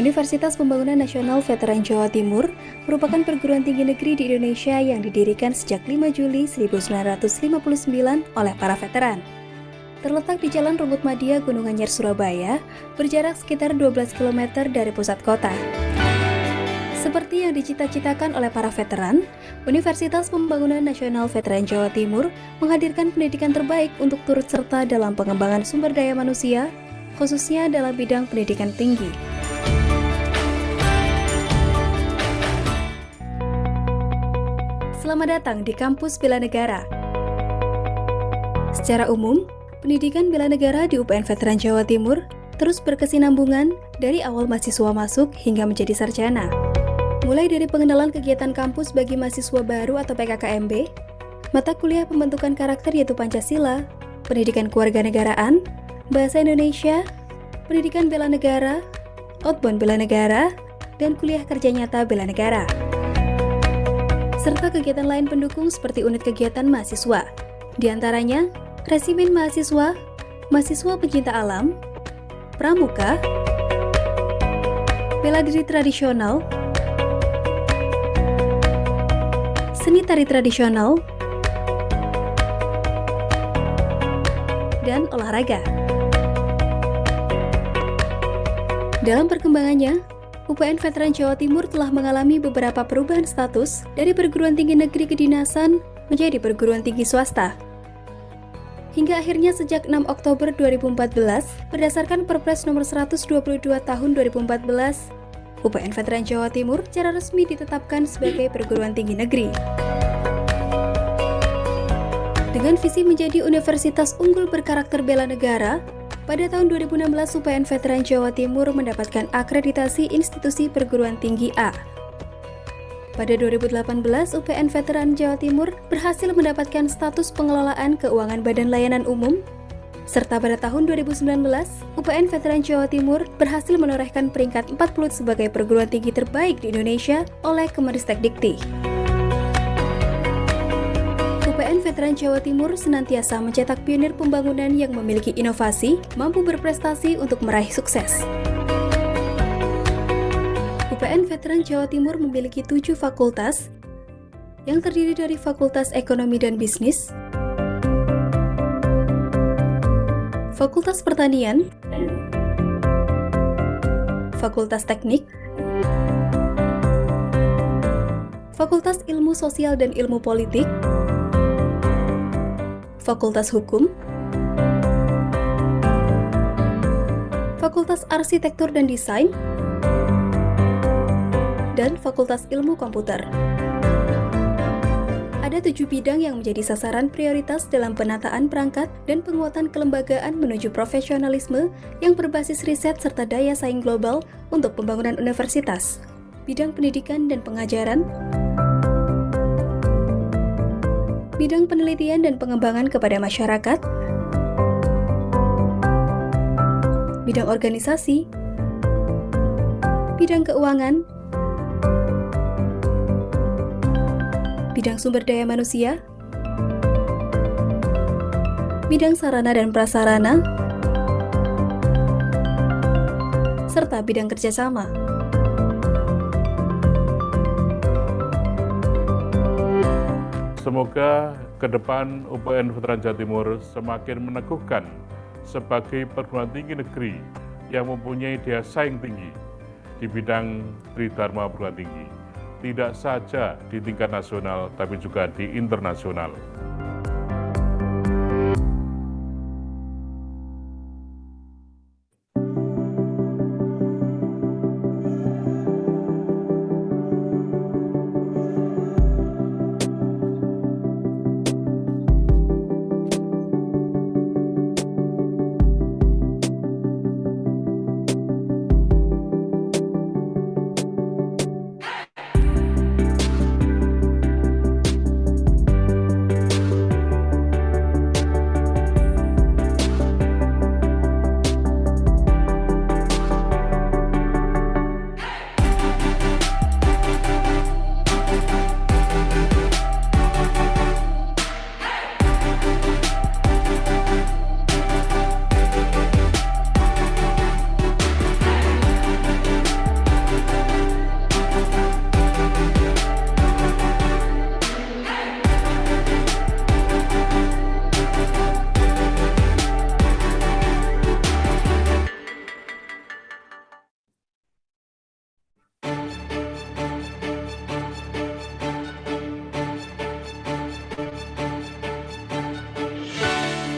Universitas Pembangunan Nasional Veteran Jawa Timur merupakan perguruan tinggi negeri di Indonesia yang didirikan sejak 5 Juli 1959 oleh para veteran. Terletak di Jalan Rumput Madia, Gunung Anyar, Surabaya, berjarak sekitar 12 km dari pusat kota. Seperti yang dicita-citakan oleh para veteran, Universitas Pembangunan Nasional Veteran Jawa Timur menghadirkan pendidikan terbaik untuk turut serta dalam pengembangan sumber daya manusia, khususnya dalam bidang pendidikan tinggi. Selamat datang di Kampus Bela Negara. Secara umum, pendidikan bela negara di UPN Veteran Jawa Timur terus berkesinambungan dari awal mahasiswa masuk hingga menjadi sarjana. Mulai dari pengenalan kegiatan kampus bagi mahasiswa baru atau PKKMB, mata kuliah pembentukan karakter yaitu Pancasila, pendidikan kewarganegaraan, bahasa Indonesia, pendidikan bela negara, outbound bela negara, dan kuliah kerja nyata bela negara. Serta kegiatan lain pendukung seperti unit kegiatan mahasiswa, di antaranya resimen mahasiswa, mahasiswa pencinta alam, pramuka, bela diri tradisional, seni tari tradisional, dan olahraga. Dalam perkembangannya, UPN Veteran Jawa Timur telah mengalami beberapa perubahan status dari perguruan tinggi negeri kedinasan menjadi perguruan tinggi swasta. Hingga akhirnya sejak 6 Oktober 2014, berdasarkan Perpres nomor 122 tahun 2014, UPN Veteran Jawa Timur secara resmi ditetapkan sebagai perguruan tinggi negeri. Dengan visi menjadi universitas unggul berkarakter bela negara, pada tahun 2016 UPN Veteran Jawa Timur mendapatkan akreditasi institusi perguruan tinggi A. Pada 2018, UPN Veteran Jawa Timur berhasil mendapatkan status pengelolaan keuangan Badan Layanan Umum, serta pada tahun 2019, UPN Veteran Jawa Timur berhasil menorehkan peringkat 40 sebagai perguruan tinggi terbaik di Indonesia oleh Kemenristek-Dikti. UPN Veteran Jawa Timur senantiasa mencetak pionir pembangunan yang memiliki inovasi, mampu berprestasi untuk meraih sukses. UPN Veteran Jawa Timur memiliki 7 fakultas yang terdiri dari Fakultas Ekonomi dan Bisnis, Fakultas Pertanian, Fakultas Teknik, Fakultas Ilmu Sosial dan Ilmu Politik, Fakultas Hukum, Fakultas Arsitektur dan Desain, dan Fakultas Ilmu Komputer. Ada 7 bidang yang menjadi sasaran prioritas dalam penataan perangkat dan penguatan kelembagaan menuju profesionalisme yang berbasis riset serta daya saing global untuk pembangunan universitas, bidang pendidikan dan pengajaran, bidang penelitian dan pengembangan kepada masyarakat, bidang organisasi, bidang keuangan, bidang sumber daya manusia, bidang sarana dan prasarana, serta bidang kerjasama. Semoga ke depan UPN Veteran Jawa Timur semakin meneguhkan sebagai perguruan tinggi negeri yang mempunyai daya saing tinggi di bidang tridharma perguruan tinggi, tidak saja di tingkat nasional tapi juga di internasional.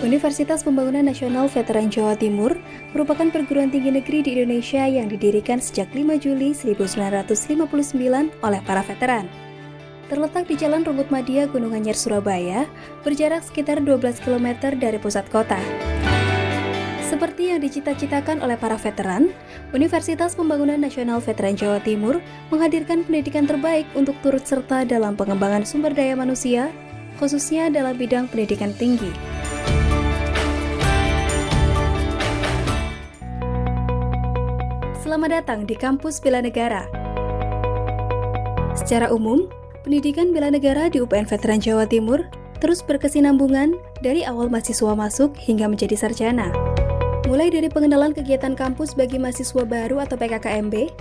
Universitas Pembangunan Nasional Veteran Jawa Timur merupakan perguruan tinggi negeri di Indonesia yang didirikan sejak 5 Juli 1959 oleh para veteran. Terletak di Jalan Rungut Madia, Gunung Anyar, Surabaya, berjarak sekitar 12 km dari pusat kota. Seperti yang dicita-citakan oleh para veteran, Universitas Pembangunan Nasional Veteran Jawa Timur menghadirkan pendidikan terbaik untuk turut serta dalam pengembangan sumber daya manusia, khususnya dalam bidang pendidikan tinggi. Selamat datang di Kampus Bela Negara. Secara umum, pendidikan bela negara di UPN Veteran Jawa Timur terus berkesinambungan dari awal mahasiswa masuk hingga menjadi sarjana. Mulai dari pengenalan kegiatan kampus bagi mahasiswa baru atau PKKMB,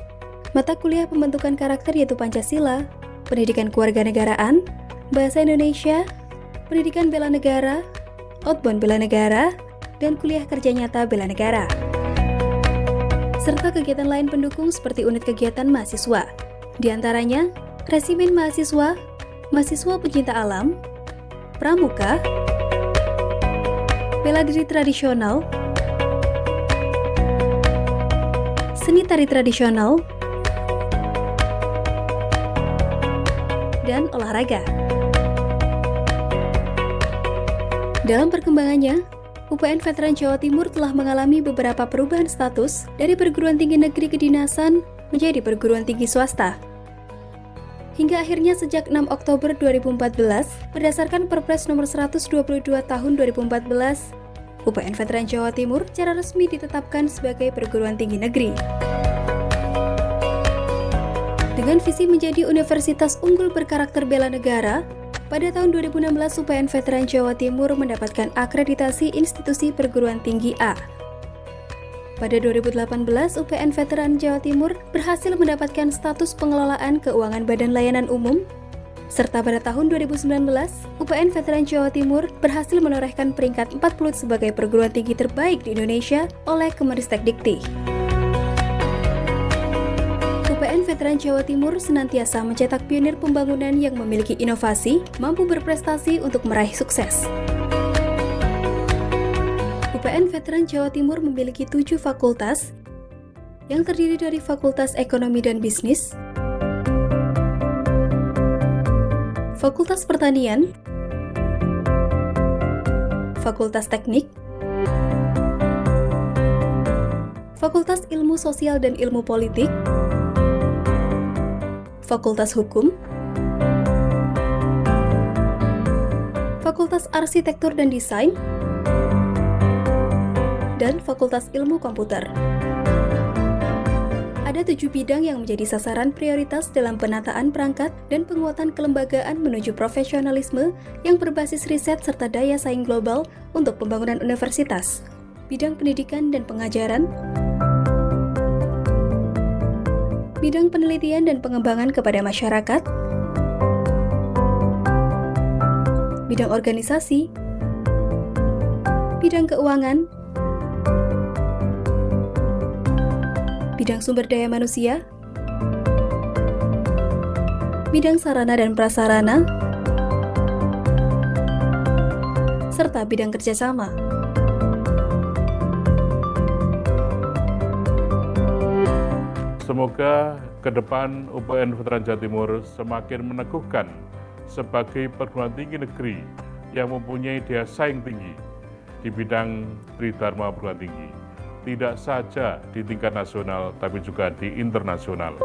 mata kuliah pembentukan karakter yaitu Pancasila, pendidikan kewarganegaraan, bahasa Indonesia, pendidikan bela negara, outbound bela negara, dan kuliah kerja nyata bela negara. Serta kegiatan lain pendukung seperti unit kegiatan mahasiswa, di antaranya resimen mahasiswa, mahasiswa pencinta alam, pramuka, bela diri tradisional, seni tari tradisional, dan olahraga. Dalam perkembangannya, UPN Veteran Jawa Timur telah mengalami beberapa perubahan status dari perguruan tinggi negeri kedinasan menjadi perguruan tinggi swasta. Hingga akhirnya sejak 6 Oktober 2014, berdasarkan Perpres nomor 122 tahun 2014, UPN Veteran Jawa Timur secara resmi ditetapkan sebagai perguruan tinggi negeri. Dengan visi menjadi universitas unggul berkarakter bela negara, pada tahun 2016 UPN Veteran Jawa Timur mendapatkan akreditasi institusi perguruan tinggi A. Pada 2018, UPN Veteran Jawa Timur berhasil mendapatkan status pengelolaan keuangan Badan Layanan Umum, serta pada tahun 2019, UPN Veteran Jawa Timur berhasil menorehkan peringkat 40 sebagai perguruan tinggi terbaik di Indonesia oleh Kemenristek-Dikti. UPN Veteran Jawa Timur senantiasa mencetak pionir pembangunan yang memiliki inovasi, mampu berprestasi untuk meraih sukses. UPN Veteran Jawa Timur memiliki 7 fakultas yang terdiri dari Fakultas Ekonomi dan Bisnis, Fakultas Pertanian, Fakultas Teknik, Fakultas Ilmu Sosial dan Ilmu Politik, Fakultas Hukum, Fakultas Arsitektur dan Desain, dan Fakultas Ilmu Komputer. Ada 7 bidang yang menjadi sasaran prioritas dalam penataan perangkat dan penguatan kelembagaan menuju profesionalisme yang berbasis riset serta daya saing global untuk pembangunan universitas, bidang pendidikan dan pengajaran, bidang penelitian dan pengembangan kepada masyarakat, bidang organisasi, bidang keuangan, bidang sumber daya manusia, bidang sarana dan prasarana, serta bidang kerjasama. Semoga ke depan UPN Veteran Jawa Timur semakin meneguhkan sebagai perguruan tinggi negeri yang mempunyai daya saing tinggi di bidang tridharma perguruan tinggi, tidak saja di tingkat nasional tapi juga di internasional.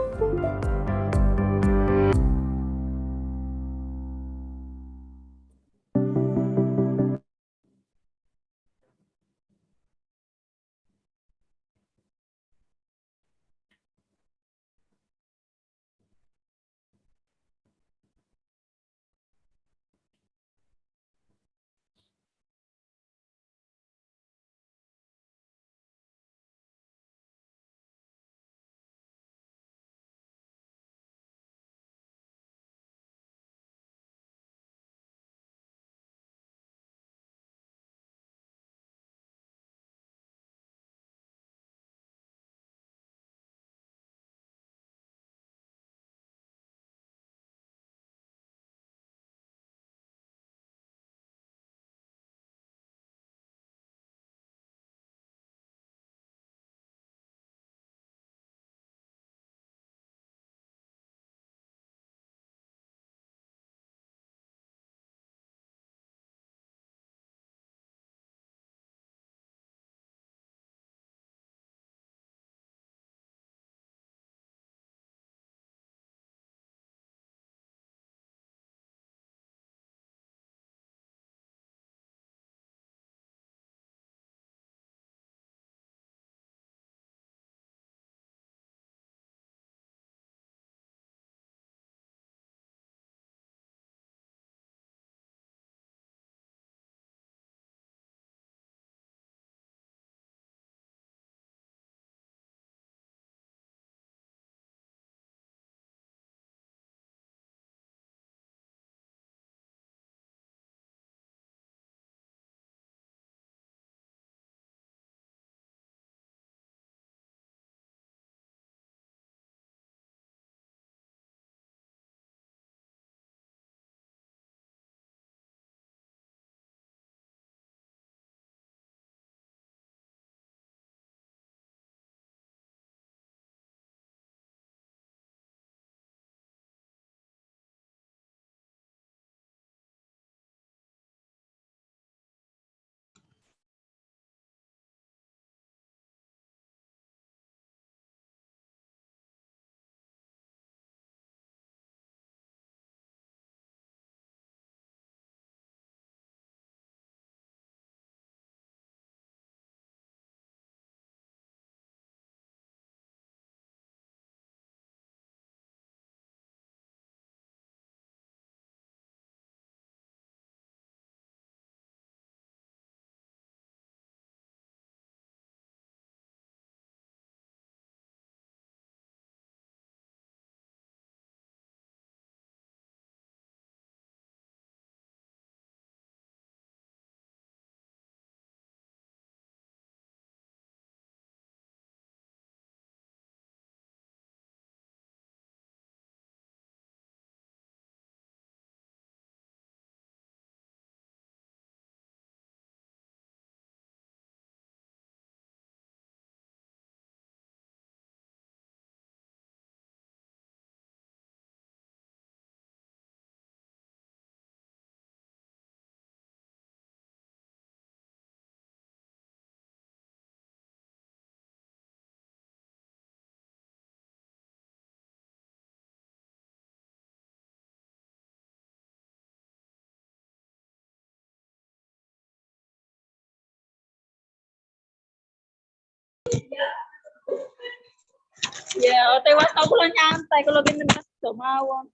Ya, tewas tau kula nyantai kalau gini mas do mawon.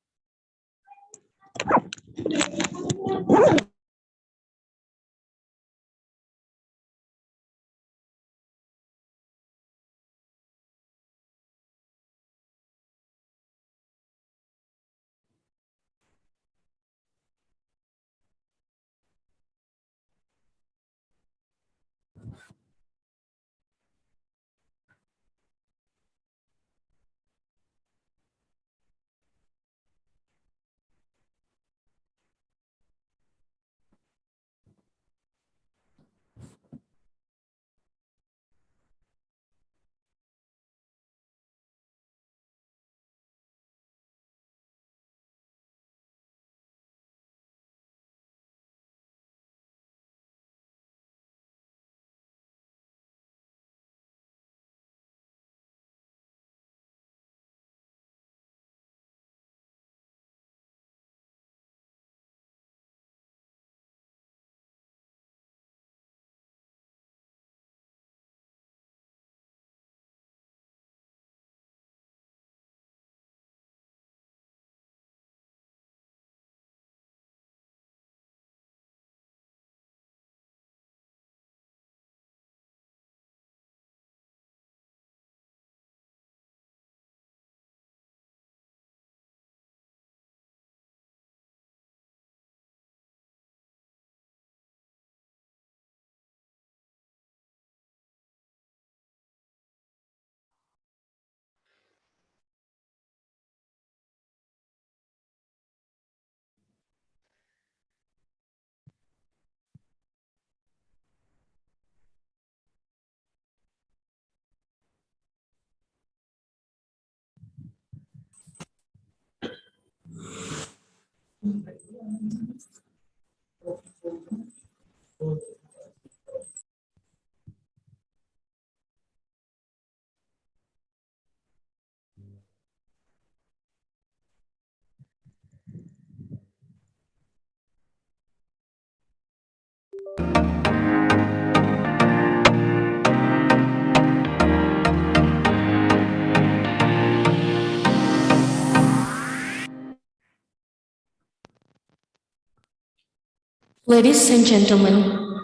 Ladies and gentlemen,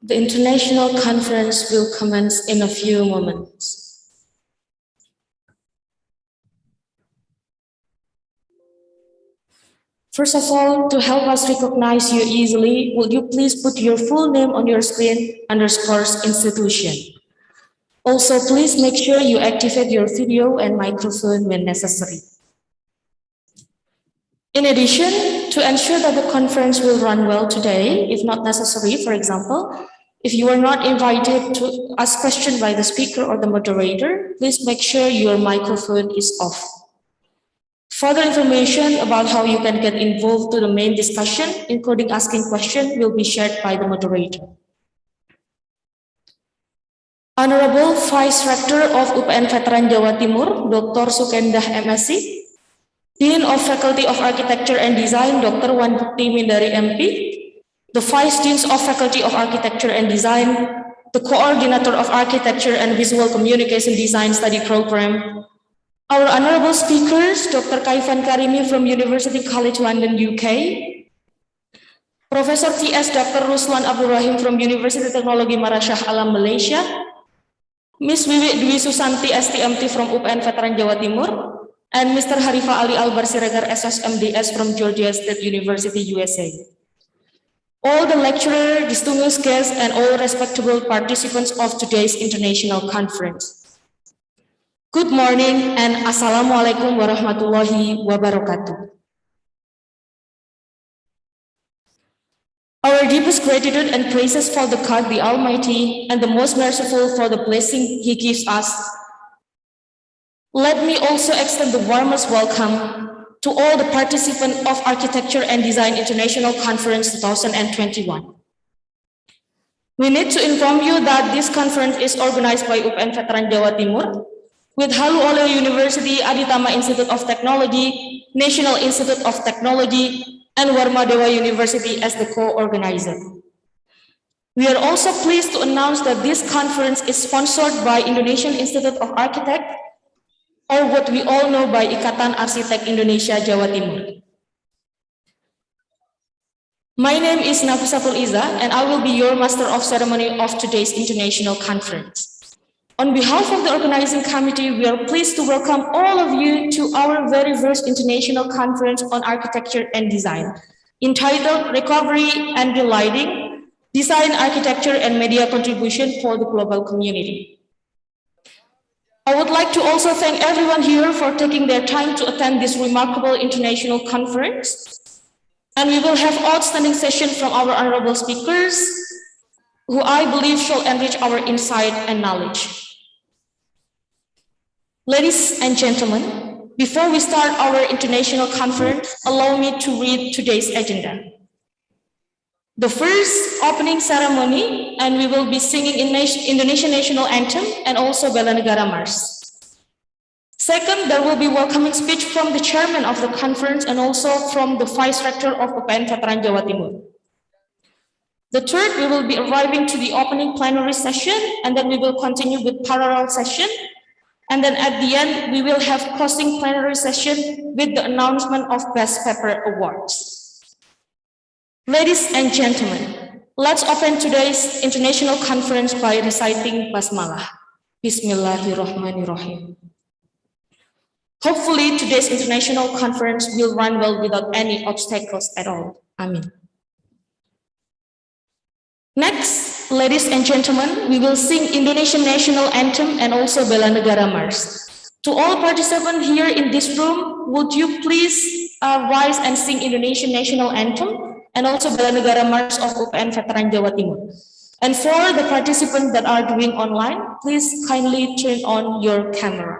the international conference will commence in a few moments. First of all, to help us recognize you easily, would you please put your full name on your screen underscores institution. Also, please make sure you activate your video and microphone when necessary. In addition, to ensure that the conference will run well today, if not necessary, for example, if you are not invited to ask questions by the speaker or the moderator, please make sure your microphone is off. Further information about how you can get involved to the main discussion, including asking questions, will be shared by the moderator. Honorable Vice Rector of UPN Veteran Jawa Timur, Dr. Sukendah MSc, Dean of Faculty of Architecture and Design, Dr. Wan Bukti Mindari MP, the Vice Deans of Faculty of Architecture and Design, the Coordinator of Architecture and Visual Communication Design Study Program, our honorable speakers, Dr. Kaifan Karimi from University College London, UK, Professor T.S. Dr. Ruslan Abdurrahim from University Teknologi Marasyah Alam, Malaysia, Ms. Wiwi Dwi Susanti STMT from UPN Veteran Jawa Timur, and Mr. Harifa Ali Albar Siregar SSMDS from Georgia State University, USA. All the lecturers, distinguished guests, and all respectable participants of today's international conference. Good morning and Assalamualaikum warahmatullahi wabarakatuh. Our deepest gratitude and praises for the God, the Almighty, and the most merciful for the blessing He gives us. Let me also extend the warmest welcome to all the participants of Architecture and Design International Conference 2021. We need to inform you that this conference is organized by UPN Veteran Jawa Timur with Halu Oleo University, Aditama Institute of Technology, National Institute of Technology, and Warmadewa University as the co-organizer. We are also pleased to announce that this conference is sponsored by Indonesian Institute of Architects, or what we all know by Ikatan Arsitek Indonesia Jawa Timur. My name is Nafisatul Iza, and I will be your Master of Ceremony of today's International Conference. On behalf of the organizing committee, we are pleased to welcome all of you to our very first International Conference on Architecture and Design, entitled Recovery and Relighting, Design, Architecture, and Media Contribution for the Global Community. I would like to also thank everyone here for taking their time to attend this remarkable international conference. And we will have outstanding session from our honorable speakers, who I believe shall enrich our insight and knowledge. Ladies and gentlemen, before we start our international conference, allow me to read today's agenda. The first, opening ceremony, and we will be singing Indonesian National Anthem and also Bela Negara Mars. Second, there will be welcoming speech from the chairman of the conference and also from the vice rector of UPN Veteran Jawa Timur. The third, we will be arriving to the opening plenary session, and then we will continue with parallel session. And then at the end, we will have closing plenary session with the announcement of Best Paper Awards. Ladies and gentlemen, let's open today's international conference by reciting Basmalah. Bismillahirrahmanirrahim. Hopefully, today's international conference will run well without any obstacles at all. Amin. Next, ladies and gentlemen, we will sing Indonesian National Anthem and also Bela Negara Mars. To all participants here in this room, would you please rise and sing Indonesian National Anthem and also Bela Negara Mars of UPN Veteran Jawa Timur. And for the participants that are doing online, please kindly turn on your camera.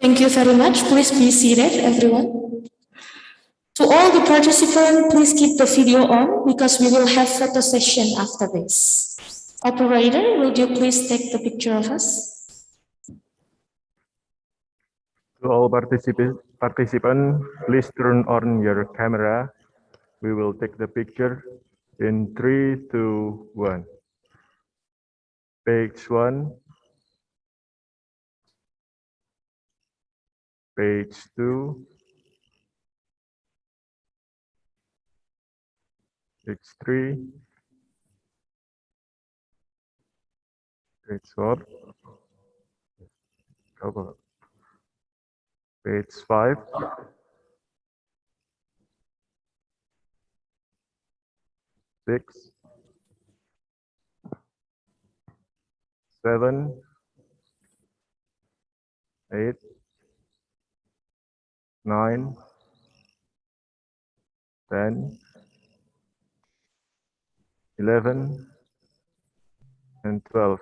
Thank you very much. Please be seated, everyone. To all the participants, please keep the video on because we will have photo session after this. Operator, will you please take the picture of us? To all participants, please turn on your camera. We will take the picture in 3, 2, 1. Page 1. Page 2. Page 3. Page 4. Page 5. 6. 7. 8. 9. 10. 11. And 12.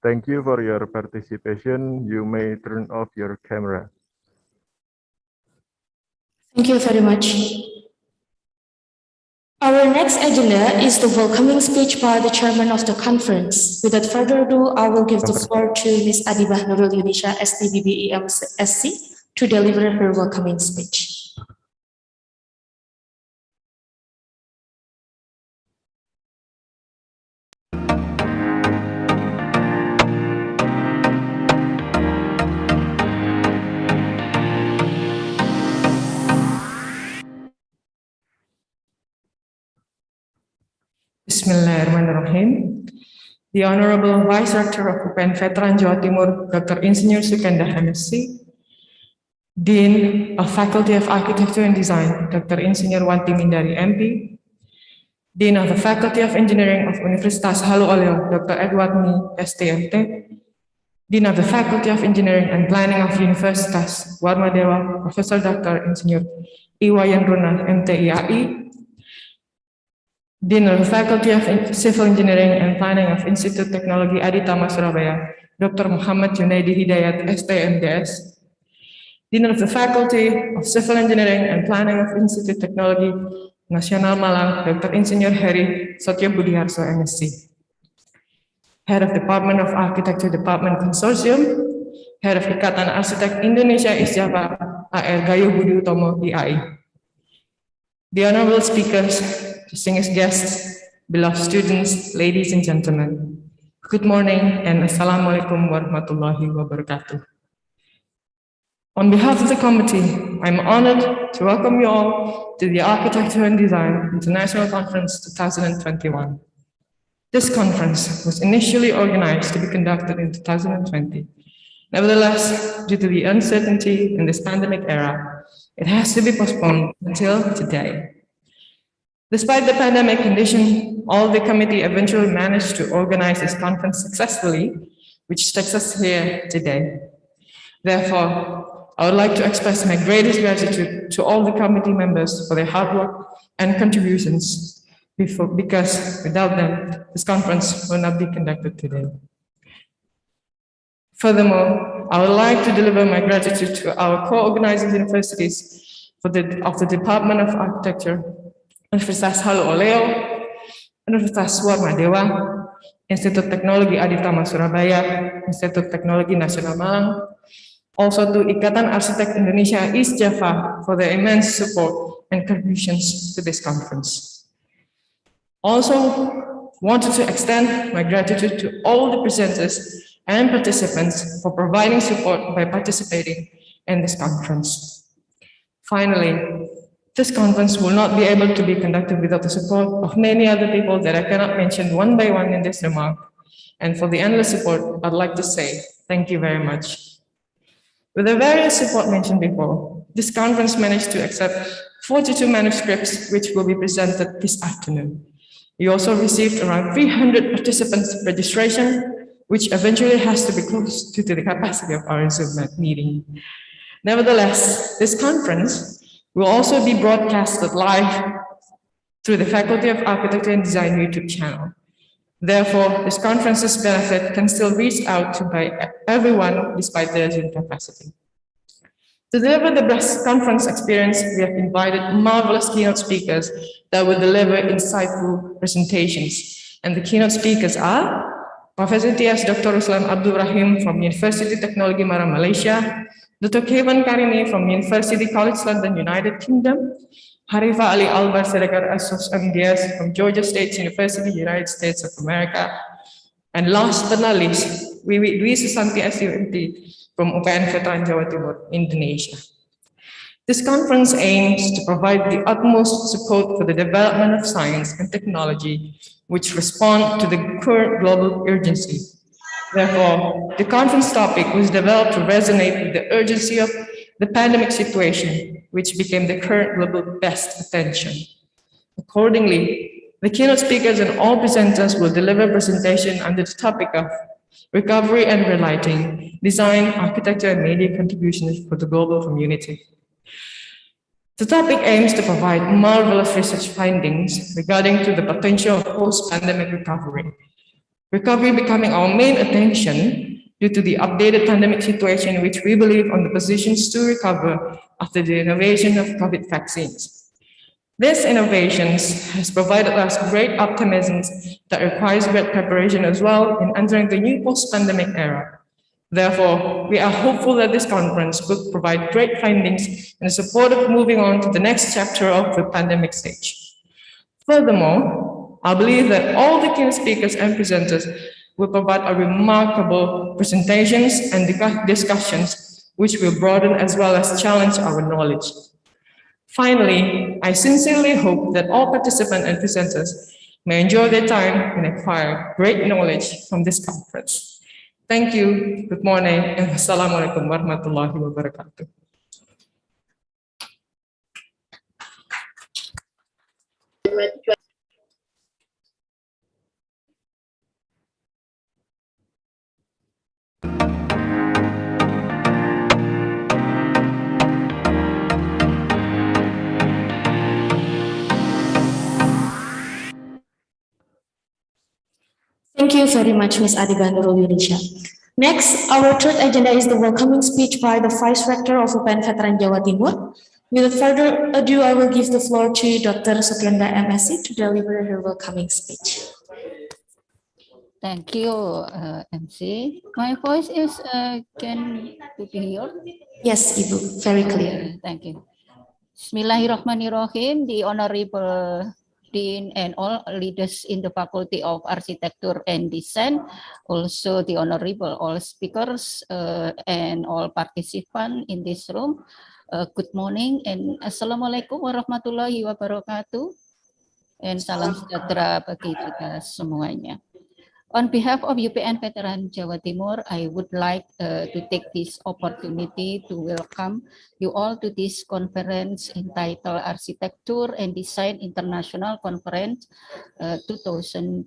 Thank you for your participation. You may turn off your camera. Thank you very much. Our next agenda is the welcoming speech by the chairman of the conference. Without further ado, I will give the floor to Ms. Adibah Nurul Yudisha, STBBEMSC, to deliver her welcoming speech. Bismillahirrahmanirrahim. The Honorable Vice Rector of UPN Veteran Jawa Timur, Dr. Insinyur Sukendah MSc, Dean of Faculty of Architecture and Design, Dr. Insinyur Wanti Mindari MP, Dean of the Faculty of Engineering of Universitas Halu Oleo, Dr. Edward Mi, STMT, Dean of the Faculty of Engineering and Planning of Universitas Warmadewa, Professor Dr. Insinyur Iwayan Runa, MTIAI, Dean of the Faculty of Civil Engineering and Planning of Institute Teknologi ADIC Surabaya, Dr. Muhammad Junaidi Hidayat, STMDS, Dean of the Faculty of Civil Engineering and Planning of Institute Teknologi Nasional Malang, Dr. Insinyur Heri Sotyo Budiharso, MSc, Head of Department of Architecture Department Consortium, Head of Ikatan Arsitek Indonesia East Java, AR Gayo Budi Utomo, IAI. The honorable speakers, distinguished guests, beloved students, ladies and gentlemen, good morning and Assalamualaikum warahmatullahi wabarakatuh. On behalf of the committee, I'm honored to welcome you all to the Architecture and Design International Conference 2021. This conference was initially organized to be conducted in 2020. Nevertheless, due to the uncertainty in this pandemic era, it has to be postponed until today. Despite the pandemic condition, all the committee eventually managed to organize this conference successfully, which takes us here today. Therefore, I would like to express my greatest gratitude to all the committee members for their hard work and contributions, because without them, this conference will not be conducted today. Furthermore, I would like to deliver my gratitude to our co-organizing universities of the Department of Architecture, Universitas Halu Oleo, Universitas Warmadewa, Institut Teknologi ADIC Surabaya, Institut Teknologi Nasional Malang, also to Ikatan Arsitek Indonesia East Java for their immense support and contributions to this conference. Also, wanted to extend my gratitude to all the presenters and participants for providing support by participating in this conference. Finally, this conference will not be able to be conducted without the support of many other people that I cannot mention one by one in this remark. And for the endless support, I'd like to say thank you very much. With the various support mentioned before, this conference managed to accept 42 manuscripts, which will be presented this afternoon. We also received around 300 participants registration, which eventually has to be close to the capacity of our Zoom meeting. Nevertheless, this conference will also be broadcasted live through the Faculty of Architecture and Design YouTube channel. Therefore, this conference's benefit can still reach out to by everyone despite their Zoom capacity. To deliver the best conference experience, we have invited marvelous keynote speakers that will deliver insightful presentations. And the keynote speakers are Professor T.S. Dr. Ruslan Abdul Rahim from University Technology Malang, Malaysia, Dr. Kevin Karimi from University College London, United Kingdom, Harifa Ali Albar Sedegar Asos MDS from Georgia State University, United States of America, and last but not least, Dwi Susanti SUMT from UPN Veteran Jawa Timur, Indonesia. This conference aims to provide the utmost support for the development of science and technology which respond to the current global urgency. Therefore, the conference topic was developed to resonate with the urgency of the pandemic situation, which became the current global best attention. Accordingly, the keynote speakers and all presenters will deliver a presentation under the topic of Recovery and Relighting, Design, Architecture, and Media Contributions for the Global Community. The topic aims to provide marvelous research findings regarding to the potential of post-pandemic recovery. Recovery becoming our main attention due to the updated pandemic situation, which we believe on the positions to recover after the innovation of COVID vaccines. This innovations has provided us great optimism that requires great preparation as well in entering the new post-pandemic era. Therefore, we are hopeful that this conference will provide great findings in support of moving on to the next chapter of the pandemic stage. Furthermore, I believe that all the keynote speakers and presenters will provide a remarkable presentations and discussions which will broaden as well as challenge our knowledge. Finally, I sincerely hope that all participants and presenters may enjoy their time and acquire great knowledge from this conference. Thank you, good morning, and Wassalamualaikum warahmatullahi wabarakatuh. Thank you very much, Ms. Adiba Nurul Yunisha. Next, our third agenda is the welcoming speech by the Vice Rector of UPN Veteran Jawa Timur. Without further ado, I will give the floor to Dr. Sukenda MSc to deliver her welcoming speech. Thank you, MC. My voice is can be heard? Yes, Ibu, very clear. Thank you. Bismillahirrahmanirrahim. The Honorable Dean and all leaders in the Faculty of Architecture and Design, also the Honorable all speakers and all participants in this room. Good morning and Assalamualaikum warahmatullahi wabarakatuh. And salam sejahtera bagi kita semuanya. On behalf of UPN Veteran Jawa Timur, I would like to take this opportunity to welcome you all to this conference entitled Architecture and Design International Conference 2021.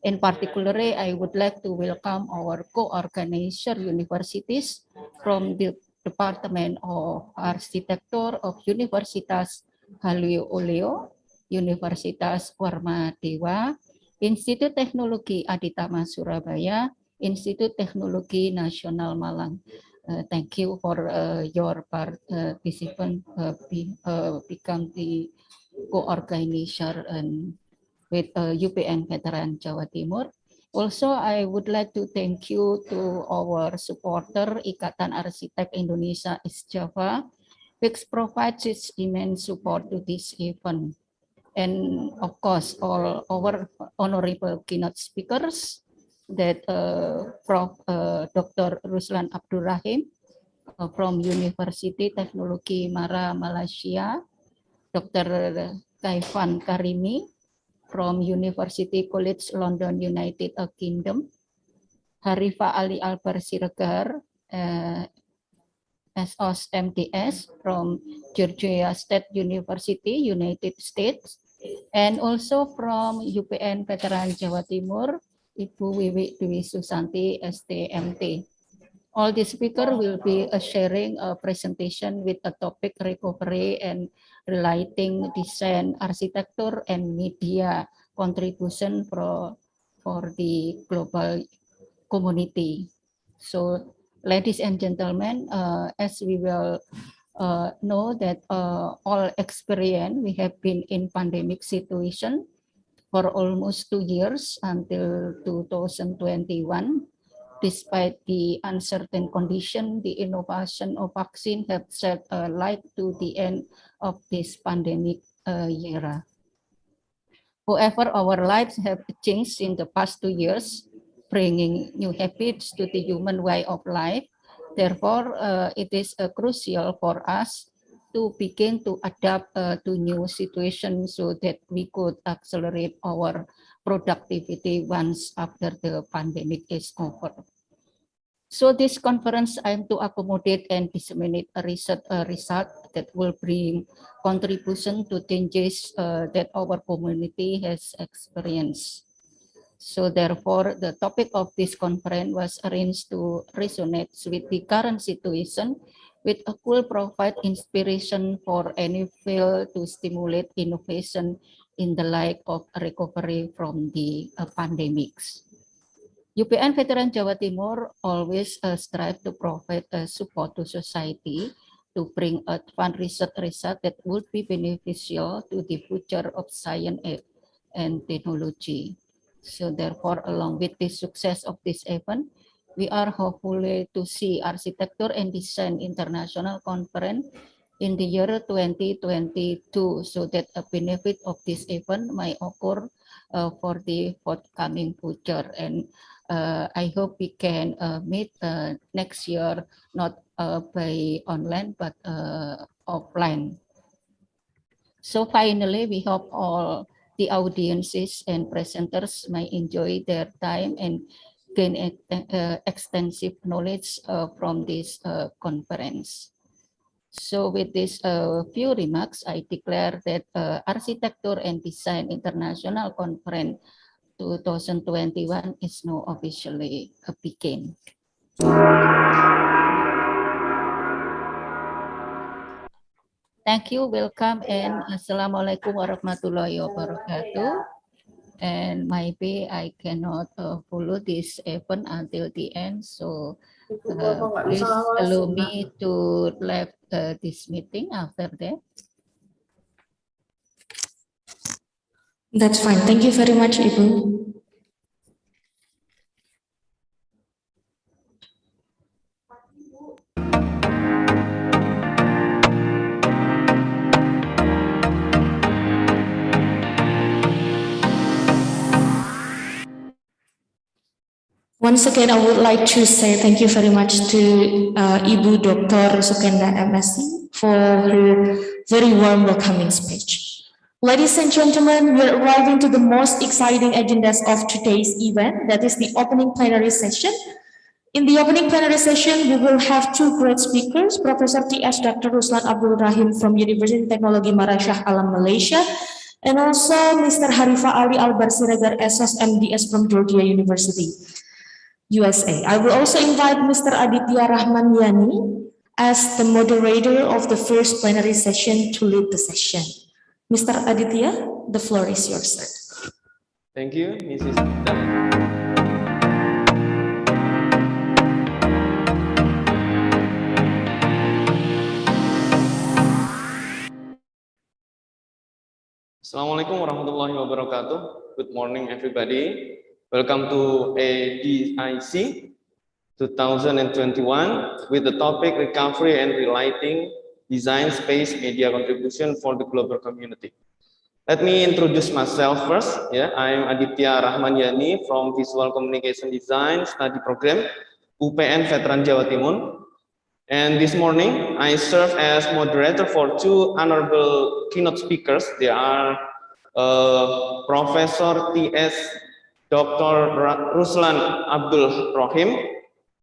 In particular, I would like to welcome our co-organizer universities from the Department of Architecture of Universitas Halluoleo, Universitas Warma Dewa, Institut Teknologi Aditama Surabaya, Institut Teknologi Nasional Malang. Thank you for your participation become the co-organizer with UPN Veteran Jawa Timur. Also, I would like to thank you to our supporter Ikatan Arsitek Indonesia East Java, which provides its immense support to this event. And of course, all our honorable keynote speakers that Prof. Dr. Ruslan Abdul Rahim from University Teknologi Mara, Malaysia, Dr. Kevin Karimi from University College London, United Kingdom, Harifa Ali Albar Siregar, SOS MDS from Georgia State University, United States, and also from UPN Veteran Jawa Timur, Ibu Wiwi Dwi Susanti STMT. All the speakers will be sharing a presentation with a topic recovery and relighting design, architecture, and media contribution for the global community. So, ladies and gentlemen, as we will know that all experience, we have been in pandemic situation for almost 2 years until 2021. Despite the uncertain condition, the innovation of vaccine have shed a light to the end of this pandemic era. However, our lives have changed in the past 2 years, bringing new habits to the human way of life. Therefore, it is crucial for us to begin to adapt to new situations so that we could accelerate our productivity once after the pandemic is over. So this conference aims to accommodate and disseminate a result that will bring contribution to changes that our community has experienced. So therefore, the topic of this conference was arranged to resonate with the current situation, which will provide inspiration for any field to stimulate innovation in the light of recovery from the pandemics. UPN Veteran Jawa Timur always strive to provide support to society to bring advanced research that would be beneficial to the future of science and technology. So therefore, along with the success of this event, we are hopeful to see Architecture and Design International Conference in the year 2022, so that a benefit of this event may occur for the forthcoming future. And I hope we can meet next year, not by online, but offline. So finally, we hope all the audiences and presenters may enjoy their time and gain extensive knowledge from this conference. So with these few remarks, I declare that Architecture and Design International Conference 2021 is now officially begin. Thank you, welcome, and Assalamualaikum warahmatullahi wabarakatuh. And maybe I cannot follow this event until the end, so please allow me to leave this meeting after that. That's fine. Thank you very much, Ibu. Once again, I would like to say thank you very much to Ibu Dr. Sukenda MSc for her very warm welcoming speech. Ladies and gentlemen, we are arriving to the most exciting agendas of today's event, that is the opening plenary session. In the opening plenary session, we will have two great speakers, Professor T.S. Dr. Ruslan Abdul Rahim from University Teknologi Mara Shah Alam, Malaysia, and also Mr. Harifa Ali Albar Siregar, SS MDS from Georgia University, USA. I will also invite Mr. Aditya Rahman Yani as the moderator of the first plenary session to lead the session. Mr. Aditya, the floor is yours, sir. Thank you, Mrs. Assalamualaikum warahmatullahi wabarakatuh. Good morning, everybody. Welcome to ADIC 2021 with the topic Recovery and Relighting Design Space Media Contribution for the Global Community. Let me introduce myself first. I am Aditya Rahman Yani from Visual Communication Design Study Program, UPN Veteran Jawa Timur. And this morning, I serve as moderator for two honorable keynote speakers. They are Professor T.S. Dr. Ruslan Abdul Rahim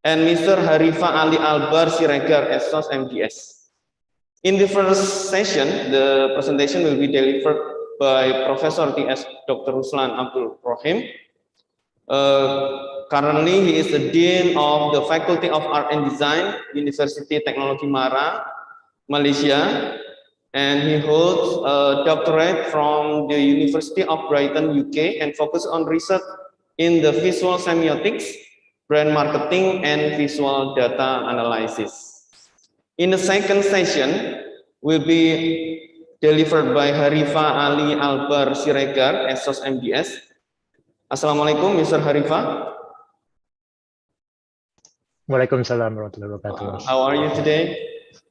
and Mr. Harifa Ali Albar Siregar, SOS MDS. In the first session, the presentation will be delivered by Professor T.S. Dr. Ruslan Abdul Rahim. Currently, he is the Dean of the Faculty of Art and Design, University Teknologi Mara, Malaysia. and he holds a doctorate from the University of Brighton, UK, and focuses on research in the visual semiotics, brand marketing, and visual data analysis. In the second session, will be delivered by Harifa Ali Albar Siregar, SOS MDS. Assalamualaikum, Mr. Harifa. Waalaikumsalam warahmatullahi wabarakatuh. How are you today?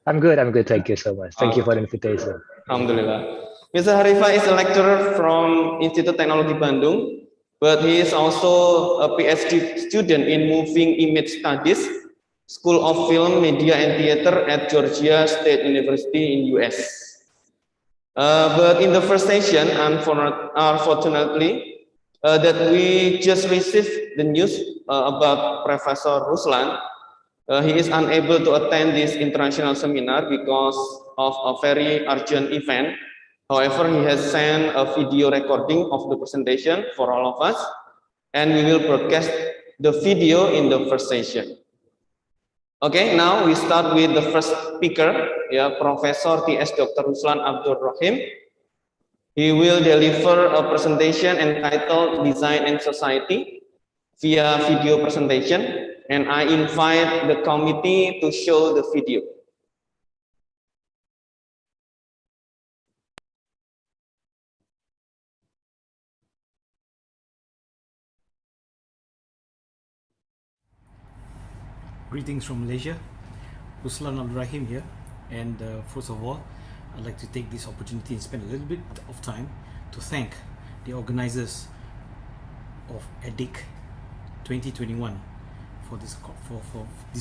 I'm good, thank you so much. Thank you for the invitation. Alhamdulillah. Mr. Harifa is a lecturer from Institut Teknologi Bandung, but he is also a PhD student in Moving Image Studies, School of Film, Media, and Theater at Georgia State University in US. But in the first session, unfortunately, that we just received the news about Professor Ruslan. He is unable to attend this international seminar because of a very urgent event. However, he has sent a video recording of the presentation for all of us, and we will broadcast the video in the first session. Okay, now we start with the first speaker, Professor T.S. Dr. Ruslan Abdul Rahim. He will deliver a presentation entitled Design and Society via video presentation, and I invite the committee to show the video. Greetings from Malaysia, Ruslan Abdul Rahim here, and first of all, I'd like to take this opportunity and spend a little bit of time to thank the organizers of ADIC 2021 for this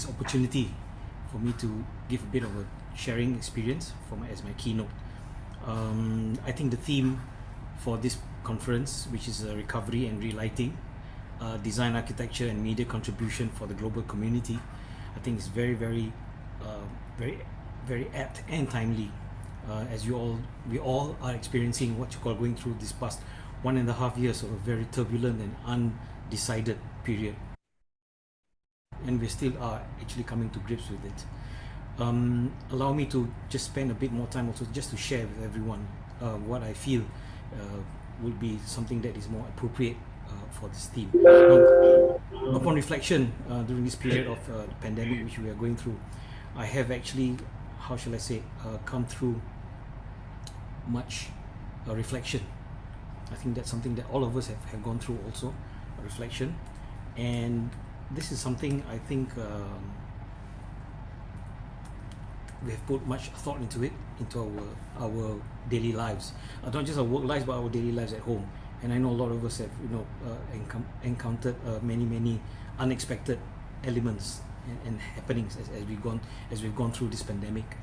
opportunity for me to give a bit of a sharing experience as my keynote. I think the theme for this conference, which is recovery and relighting, design, architecture, and media contribution for the global community, I think is very apt and timely, as we all are experiencing what you call going through this past 1.5 years of a very turbulent and undecided period, and we still are actually coming to grips with it. Allow me to just spend a bit more time also just to share with everyone what I feel will be something that is more appropriate for this theme. Upon reflection during this period of the pandemic which we are going through, I have actually, how shall I say, come through much reflection. I think that's something that all of us have gone through also, a reflection, and this is something I think we have put much thought into it, into our daily lives, not just our work lives but our daily lives at home. And I know a lot of us have encountered many unexpected elements and happenings as we've gone through this pandemic.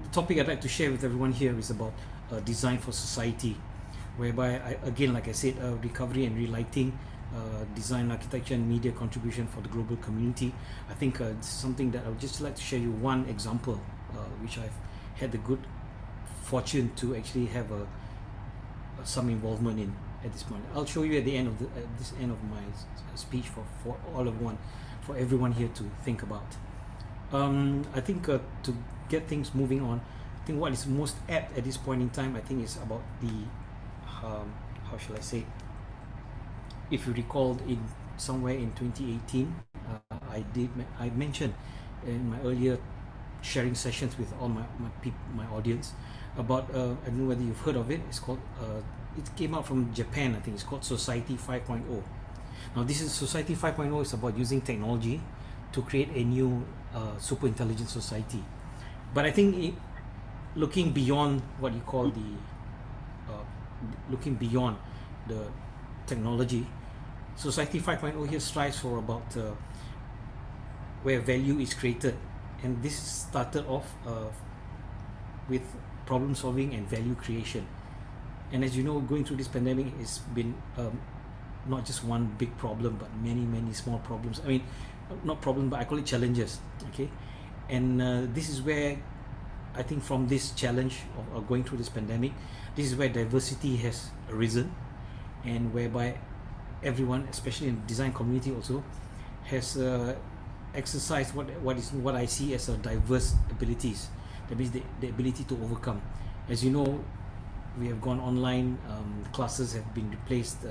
The topic I'd like to share with everyone here is about design for society, whereby like I said, recovery and relighting, design, architecture, and media contribution for the global community. I think it's something that I would just like to share you one example, which I've had the good fortune to actually have some involvement in at this point. I'll show you at the end of this end of my speech for everyone here to think about. I think to get things moving on, I think what is most apt at this point in time, I think, is about the how shall I say, if you recall, in somewhere in 2018, I mentioned in my earlier sharing sessions with all my audience about I don't know whether you've heard of it. It's called it came out from Japan. I think it's called Society 5.0. Now this is Society 5.0 is about using technology to create a new super intelligent society. But I think looking beyond what you call looking beyond the technology, Society 5.0 here strives for about where value is created, and this started off with problem solving and value creation. And as you know, going through this pandemic, it's been not just one big problem, but many small problems. I mean, not problem, but I call it challenges. Okay, and this is where I think from this challenge of going through this pandemic, this is where diversity has arisen, and whereby everyone, especially in the design community, also has exercised what I see as diverse abilities. That means the ability to overcome. As you know, we have gone online, classes have been replaced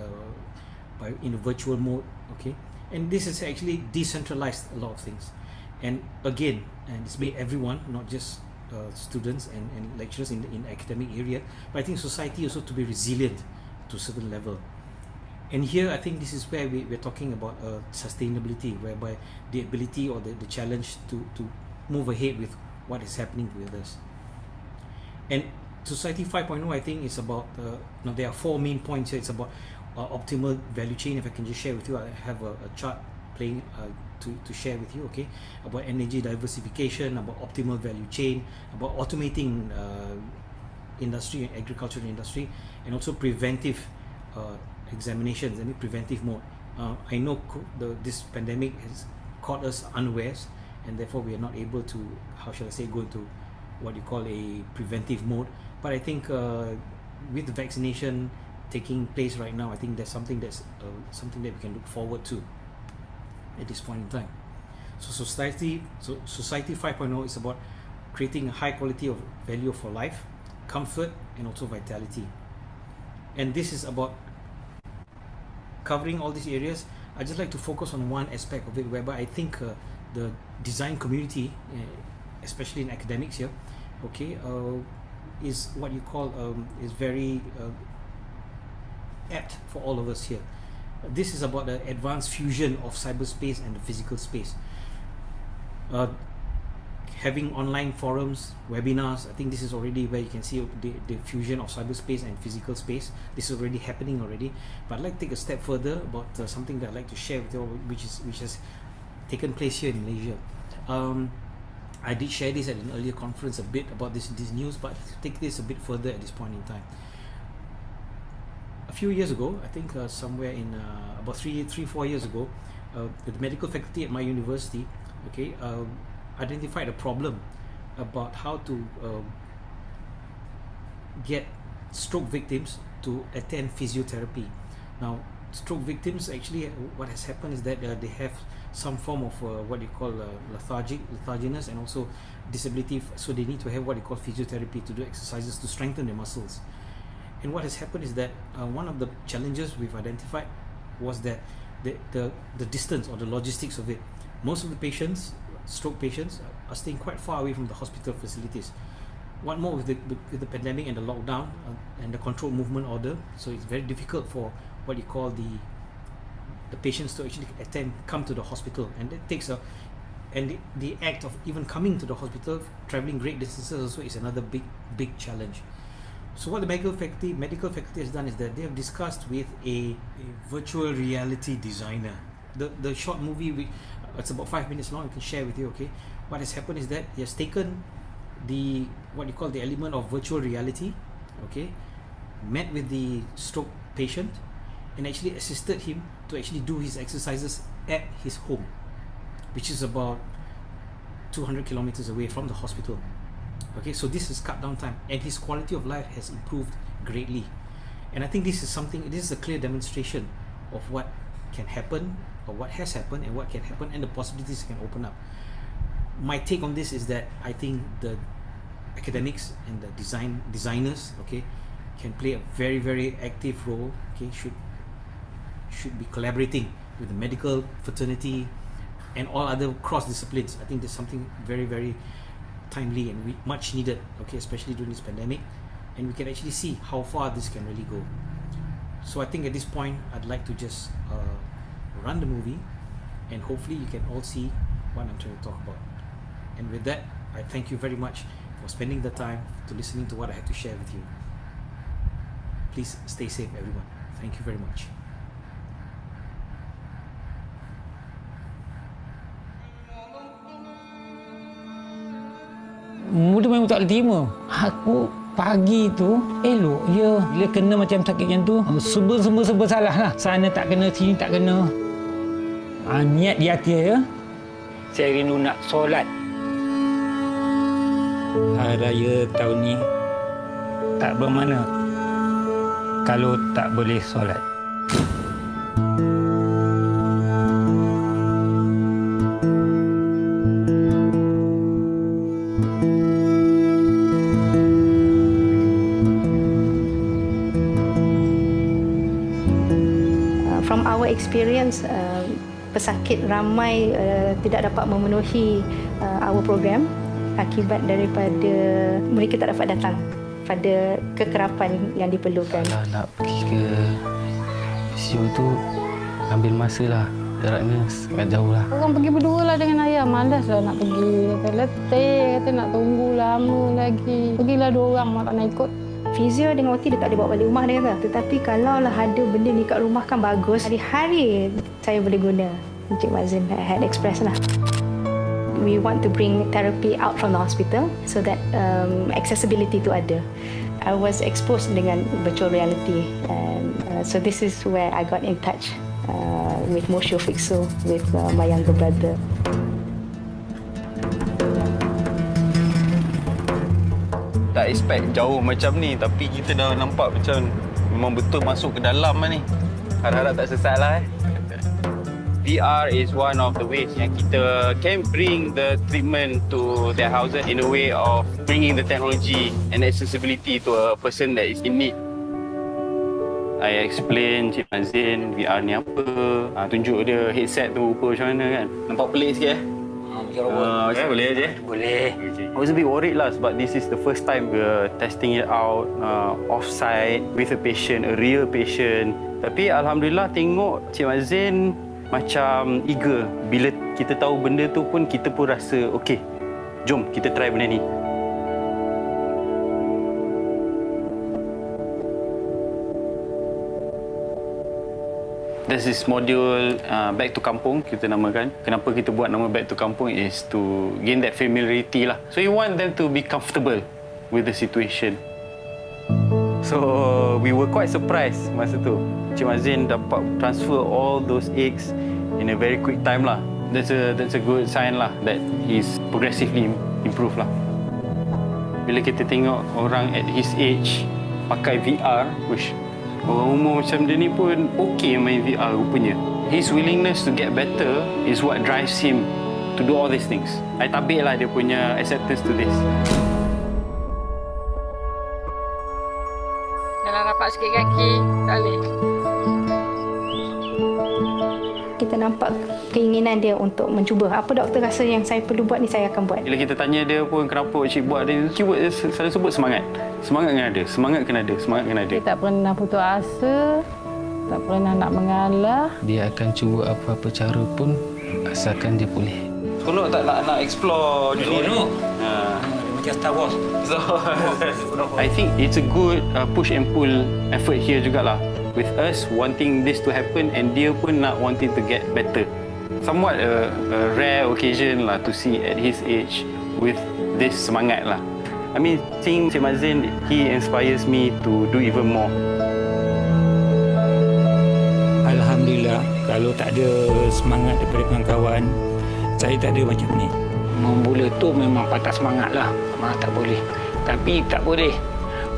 in a virtual mode, okay? And this has actually decentralized a lot of things. And again, and it's made everyone, not just students and lecturers in the academic area, but I think society also to be resilient to a certain level. And here, I think this is where we're talking about sustainability, whereby the ability or the challenge to move ahead with what is happening with us. And Society 5.0, I think, is about, now there are 4 main points here. It's about optimal value chain. If I can just share with you, I have a chart playing to share with you, okay, about energy diversification, about optimal value chain, about automating industry and agricultural industry, and also preventive examinations, I mean preventive mode. I know this pandemic has caught us unawares, and therefore we are not able to, how shall I say, go into what you call a preventive mode. But I think with the vaccination taking place right now, I think there's something something that we can look forward to at this point in time. So Society 5.0 is about creating a high quality of value for life, comfort, and also vitality. And this is about covering all these areas. I just like to focus on one aspect of it, whereby I think the design community, especially in academics here, okay, is what you call is very apt for all of us here. This is about the advanced fusion of cyberspace and the physical space. Having online forums, webinars, I think this is already where you can see the fusion of cyberspace and physical space. This is already happening already. But I'd like to take a step further about something that I'd like to share with you, which has taken place here in Malaysia. I did share this at an earlier conference a bit about this news, but take this a bit further at this point in time. A few years ago, I think somewhere in about 3-4 years ago, the medical faculty at my university, okay, identified a problem about how to get stroke victims to attend physiotherapy. Now, stroke victims, actually what has happened is that they have some form of what you call letharginess and also disability, so they need to have what you call physiotherapy to do exercises to strengthen their muscles. And what has happened is that one of the challenges we've identified was that the distance or the logistics of it. Most of the patients, stroke patients, are staying quite far away from the hospital facilities. What more with the pandemic and the lockdown and the controlled movement order, so it's very difficult for what you call the patients to actually come to the hospital, and that takes the act of even coming to the hospital, traveling great distances also is another big challenge. So what the medical faculty has done is that they have discussed with a virtual reality designer. The short movie, it's about 5 minutes long, I can share with you, okay. What has happened is that he has taken what you call the element of virtual reality, okay, met with the stroke patient and actually assisted him to actually do his exercises at his home, which is about 200 kilometers away from the hospital. Okay, so this has cut down time and his quality of life has improved greatly. And I think this is a clear demonstration of what can happen, or what has happened and what can happen, and the possibilities can open up. My take on this is that I think the academics and the designers, okay, can play a very, very active role, okay, should be collaborating with the medical fraternity and all other cross disciplines. I think there's something very, very timely and much needed, okay, especially during this pandemic, and we can actually see how far this can really go. So I think at this point I'd like to just run the movie, and hopefully you can all see what I'm trying to talk about. And with that, I thank you very much for spending the time to listening to what I have to share with you. Please stay safe, everyone. Thank you very much. Mula memang tak boleh terima. Aku pagi tu elok je. Bila kena macam sakit macam tu, serba salah lah. Sana tak kena, sini tak kena. Niat di hati ya. Saya rindu nak solat. Hari Raya tahun ni tak bermakna kalau tak boleh solat. experience pesakit ramai tidak dapat memenuhi our program akibat daripada mereka tak dapat datang pada kekerapan yang diperlukan. Kalau nak pergi ke visio tu ambil masa lah, jaraknya sangat jauh lah. Orang pergi berdua lah dengan ayah, malas lah nak pergi. Kata letih, kata nak tunggu lama lagi. Pergilah 2 orang, mak tak nak ikut. Fizio dengan OT dia tak boleh bawa balik rumah dia kata. Tetapi kalaulah ada benda ni kat rumah kan bagus. Hari-hari saya boleh guna. Encik Mazin had express lah. We want to bring therapy out from the hospital so that accessibility tu ada. I was exposed dengan virtual reality and so this is where I got in touch with Mosho Fixo, with my younger brother. Tak expect jauh macam ni, tapi kita dah nampak macam memang betul masuk ke dalam lah ni. Harap-harap tak sesat lah. VR is one of the ways yang kita can bring the treatment to their houses in a way of bringing the technology and accessibility to a person that is in need. I explain Cik Mazin VR ni apa, tunjuk dia headset tu rupa macam mana kan. Nampak pelik sikit boleh je? Boleh. I was a bit worried lah sebab this is the first time we're testing it out off-site with a patient, a real patient. Tapi Alhamdulillah tengok Cik Mazin macam eager. Bila kita tahu benda tu pun kita pun rasa okey, jom kita try benda ni. This is module Back to Kampung kita namakan. Kenapa kita buat nama Back to Kampung is to gain that familiarity lah. So you want them to be comfortable with the situation. So we were quite surprised masa tu. Cik Mazin dapat transfer all those eggs in a very quick time lah. That's a good sign lah that he's progressively improve lah. Bila kita tengok orang at his age pakai VR, which orang umur macam dia ni pun okey main VR rupanya. His willingness to get better is what drives him to do all these things. I tabik lah dia punya acceptance to this. Jalan rapat sikit kaki, tak boleh. Kita nampak keinginan dia untuk mencuba. Apa doktor rasa yang saya perlu buat ni, saya akan buat. Bila kita tanya dia pun kenapa cik buat dia, keyword dia selalu sebut semangat. Semangat kena ada, semangat kena ada, semangat kena ada. Dia tak pernah putus asa, tak pernah nak mengalah. Dia akan cuba apa-apa cara pun asalkan dia boleh. Seronok tak nak explore dunia ni? Macam Star Wars. I think it's a good push and pull effort here jugalah. With us wanting this to happen and dia pun nak wanting to get better. Somewhat a rare occasion lah to see at his age with this semangat lah. I mean, seeing Cik Mazin, he inspires me to do even more. Alhamdulillah, kalau tak ada semangat daripada kawan-kawan, saya tak ada macam ni. Mula tu memang patah semangat lah. Memang tak boleh. Tapi tak boleh.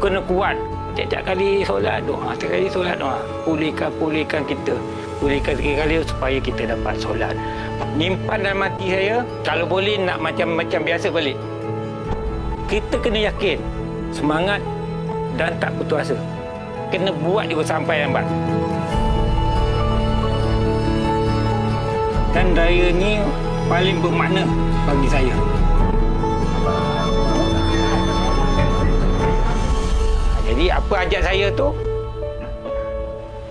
Kena kuat. Tiap-tiap kali solat doa, tiap kali solat doa. Pulihkan kita. Pulihkan sekali supaya kita dapat solat. Nyimpan dalam hati saya, kalau boleh nak macam biasa balik. Kita kena yakin, semangat dan tak putus asa. Kena buat juga sampai lambat. Dan raya ni paling bermakna bagi saya. Jadi apa ajak saya tu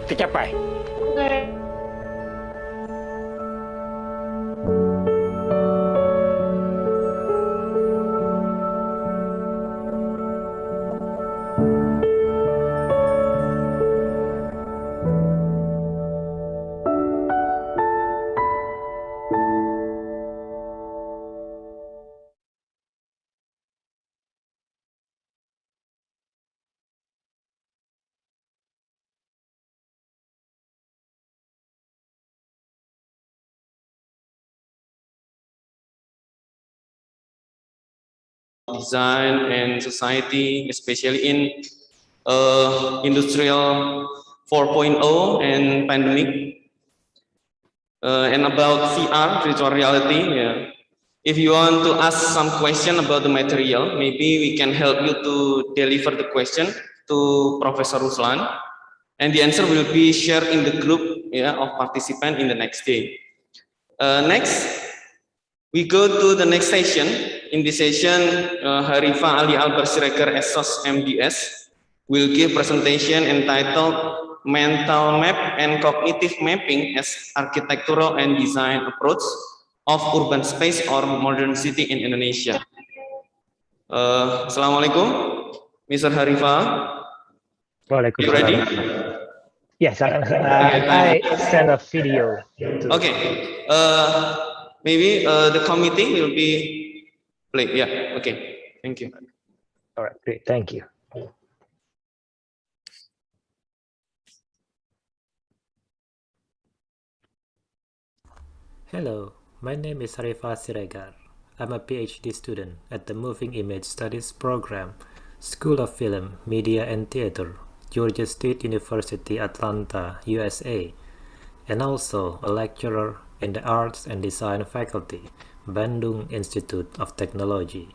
tercapai. Design and society, especially in industrial 4.0 and pandemic, and about VR, virtual reality. Yeah. If you want to ask some question about the material, maybe we can help you to deliver the question to Professor Ruslan, and the answer will be shared in the group of participants in the next day. Next, we go to the next session. In this session, Harifa Ali Albert Siregar, SOS MDS, will give presentation entitled Mental Map and Cognitive Mapping as Architectural and Design Approach of Urban Space or Modern City in Indonesia. Assalamualaikum, Mr. Harifa. You ready? Yes, I send a video. Okay. Maybe the committee will be played. Yeah. Okay. Thank you. All right. Great. Thank you. Hello, my name is Harifa Siregar. I'm a PhD student at the Moving Image Studies program, School of Film, Media and Theater, Georgia State University, Atlanta, USA, and also a lecturer in the Arts and Design faculty, Bandung Institute of Technology.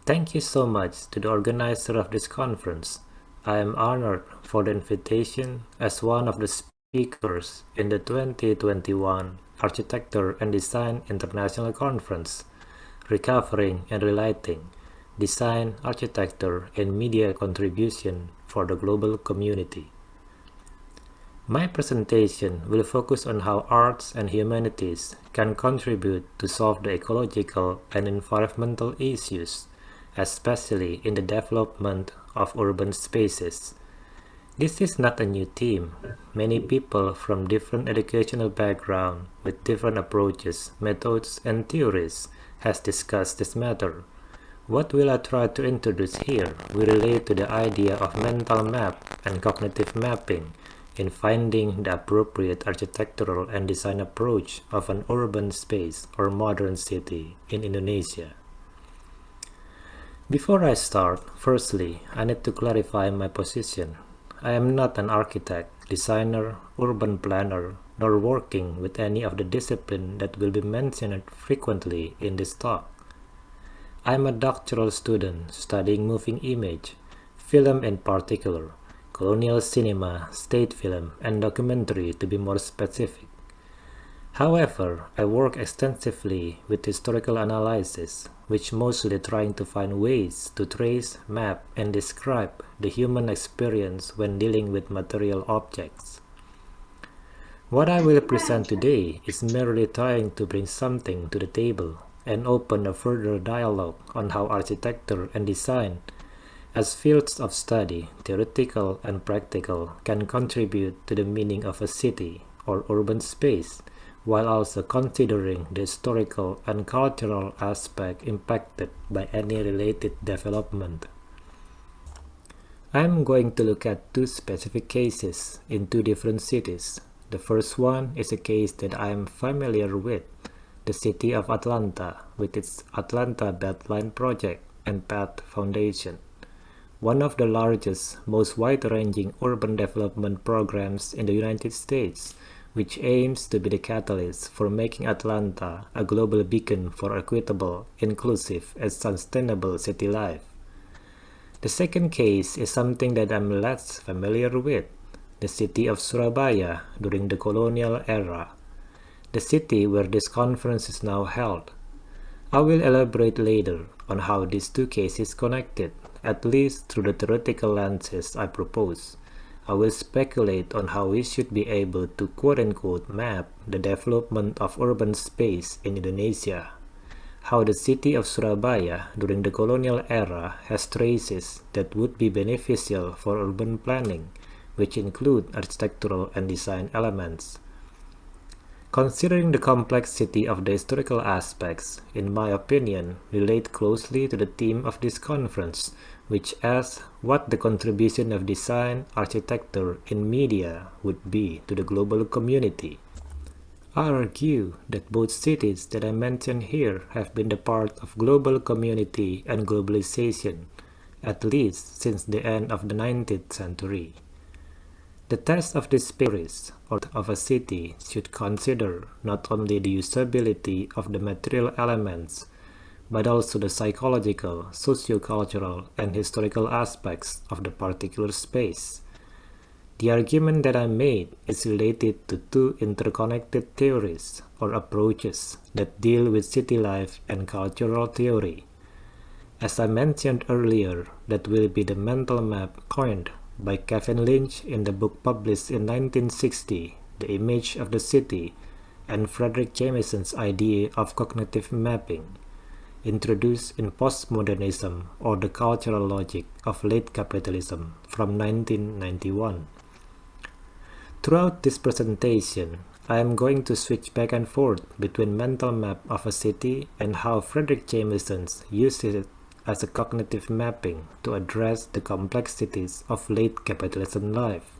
Thank you so much to the organizer of this conference. I am honored for the invitation as one of the speakers in the 2021 Architecture and Design International Conference, Recovering and Relighting, Design, Architecture, and Media Contribution for the Global Community. My presentation will focus on how arts and humanities can contribute to solve the ecological and environmental issues, especially in the development of urban spaces. This is not a new theme. Many people from different educational backgrounds with different approaches, methods, and theories has discussed this matter. What will I try to introduce here will relate to the idea of mental map and cognitive mapping in finding the appropriate architectural and design approach of an urban space or modern city in Indonesia. Before I start, firstly, I need to clarify my position. I am not an architect, designer, urban planner, nor working with any of the disciplines that will be mentioned frequently in this talk. I am a doctoral student studying moving image, film in particular, colonial cinema, state film, and documentary to be more specific. However, I work extensively with historical analysis, which mostly trying to find ways to trace, map, and describe the human experience when dealing with material objects. What I will present today is merely trying to bring something to the table and open a further dialogue on how architecture and design, as fields of study, theoretical and practical, can contribute to the meaning of a city or urban space, while also considering the historical and cultural aspect impacted by any related development. I am going to look at two specific cases in two different cities. The first one is a case that I am familiar with, the city of Atlanta with its Atlanta Beltline Project and Path Foundation, one of the largest, most wide-ranging urban development programs in the United States, which aims to be the catalyst for making Atlanta a global beacon for equitable, inclusive, and sustainable city life. The second case is something that I'm less familiar with, the city of Surabaya during the colonial era, the city where this conference is now held. I will elaborate later on how these two cases connected, at least through the theoretical lenses I propose. I will speculate on how we should be able to quote-unquote map the development of urban space in Indonesia, how the city of Surabaya during the colonial era has traces that would be beneficial for urban planning, which include architectural and design elements. Considering the complexity of the historical aspects, in my opinion, relate closely to the theme of this conference, which asks what the contribution of design, architecture, and media would be to the global community. I argue that both cities that I mentioned here have been the part of global community and globalization, at least since the end of the 19th century. The test of this space or of a city should consider not only the usability of the material elements, but also the psychological, socio-cultural, and historical aspects of the particular space. The argument that I made is related to two interconnected theories or approaches that deal with city life and cultural theory. As I mentioned earlier, that will be the mental map coined by Kevin Lynch in the book published in 1960, The Image of the City, and Frederick Jameson's idea of cognitive mapping, introduced in postmodernism or the cultural logic of late capitalism from 1991. Throughout this presentation, I am going to switch back and forth between mental map of a city and how Frederick Jameson uses it as a cognitive mapping to address the complexities of late capitalism life.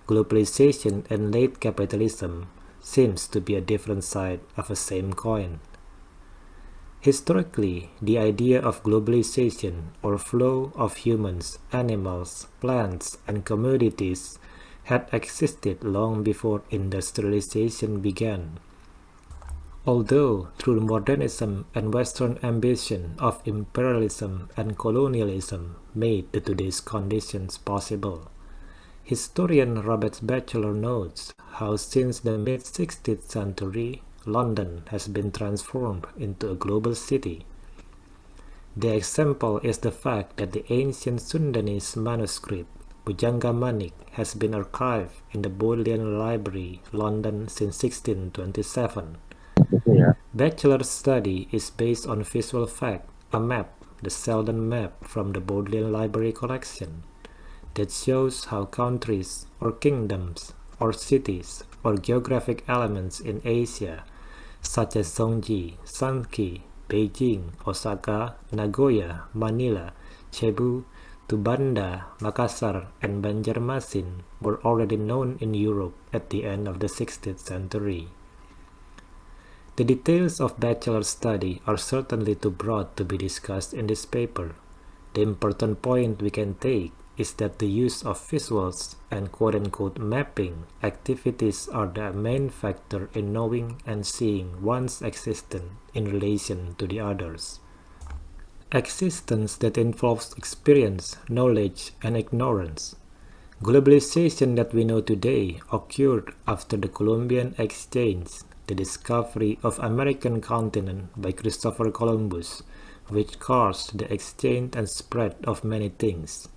Globalization and late capitalism seems to be a different side of a same coin. Historically, the idea of globalization or flow of humans, animals, plants, and commodities had existed long before industrialization began. Although through modernism and Western ambition of imperialism and colonialism made the today's conditions possible. Historian Robert Batchelor notes how since the mid-16th century, London has been transformed into a global city. The example is the fact that the ancient Sundanese manuscript Bujangga Manik has been archived in the Bodleian Library, London since 1627. Batchelor's study is based on visual fact, a map, the Selden map from the Bodleian Library collection, that shows how countries or kingdoms or cities or geographic elements in Asia, such as Zhongji, Shanxi, Beijing, Osaka, Nagoya, Manila, Cebu, Tubanda, Makassar, and Banjarmasin were already known in Europe at the end of the 16th century. The details of Batchelor's study are certainly too broad to be discussed in this paper. The important point we can take is that the use of visuals and quote-unquote mapping activities are the main factor in knowing and seeing one's existence in relation to the others. Existence that involves experience, knowledge, and ignorance. Globalization that we know today occurred after the Columbian Exchange, the discovery of American continent by Christopher Columbus, which caused the exchange and spread of many things,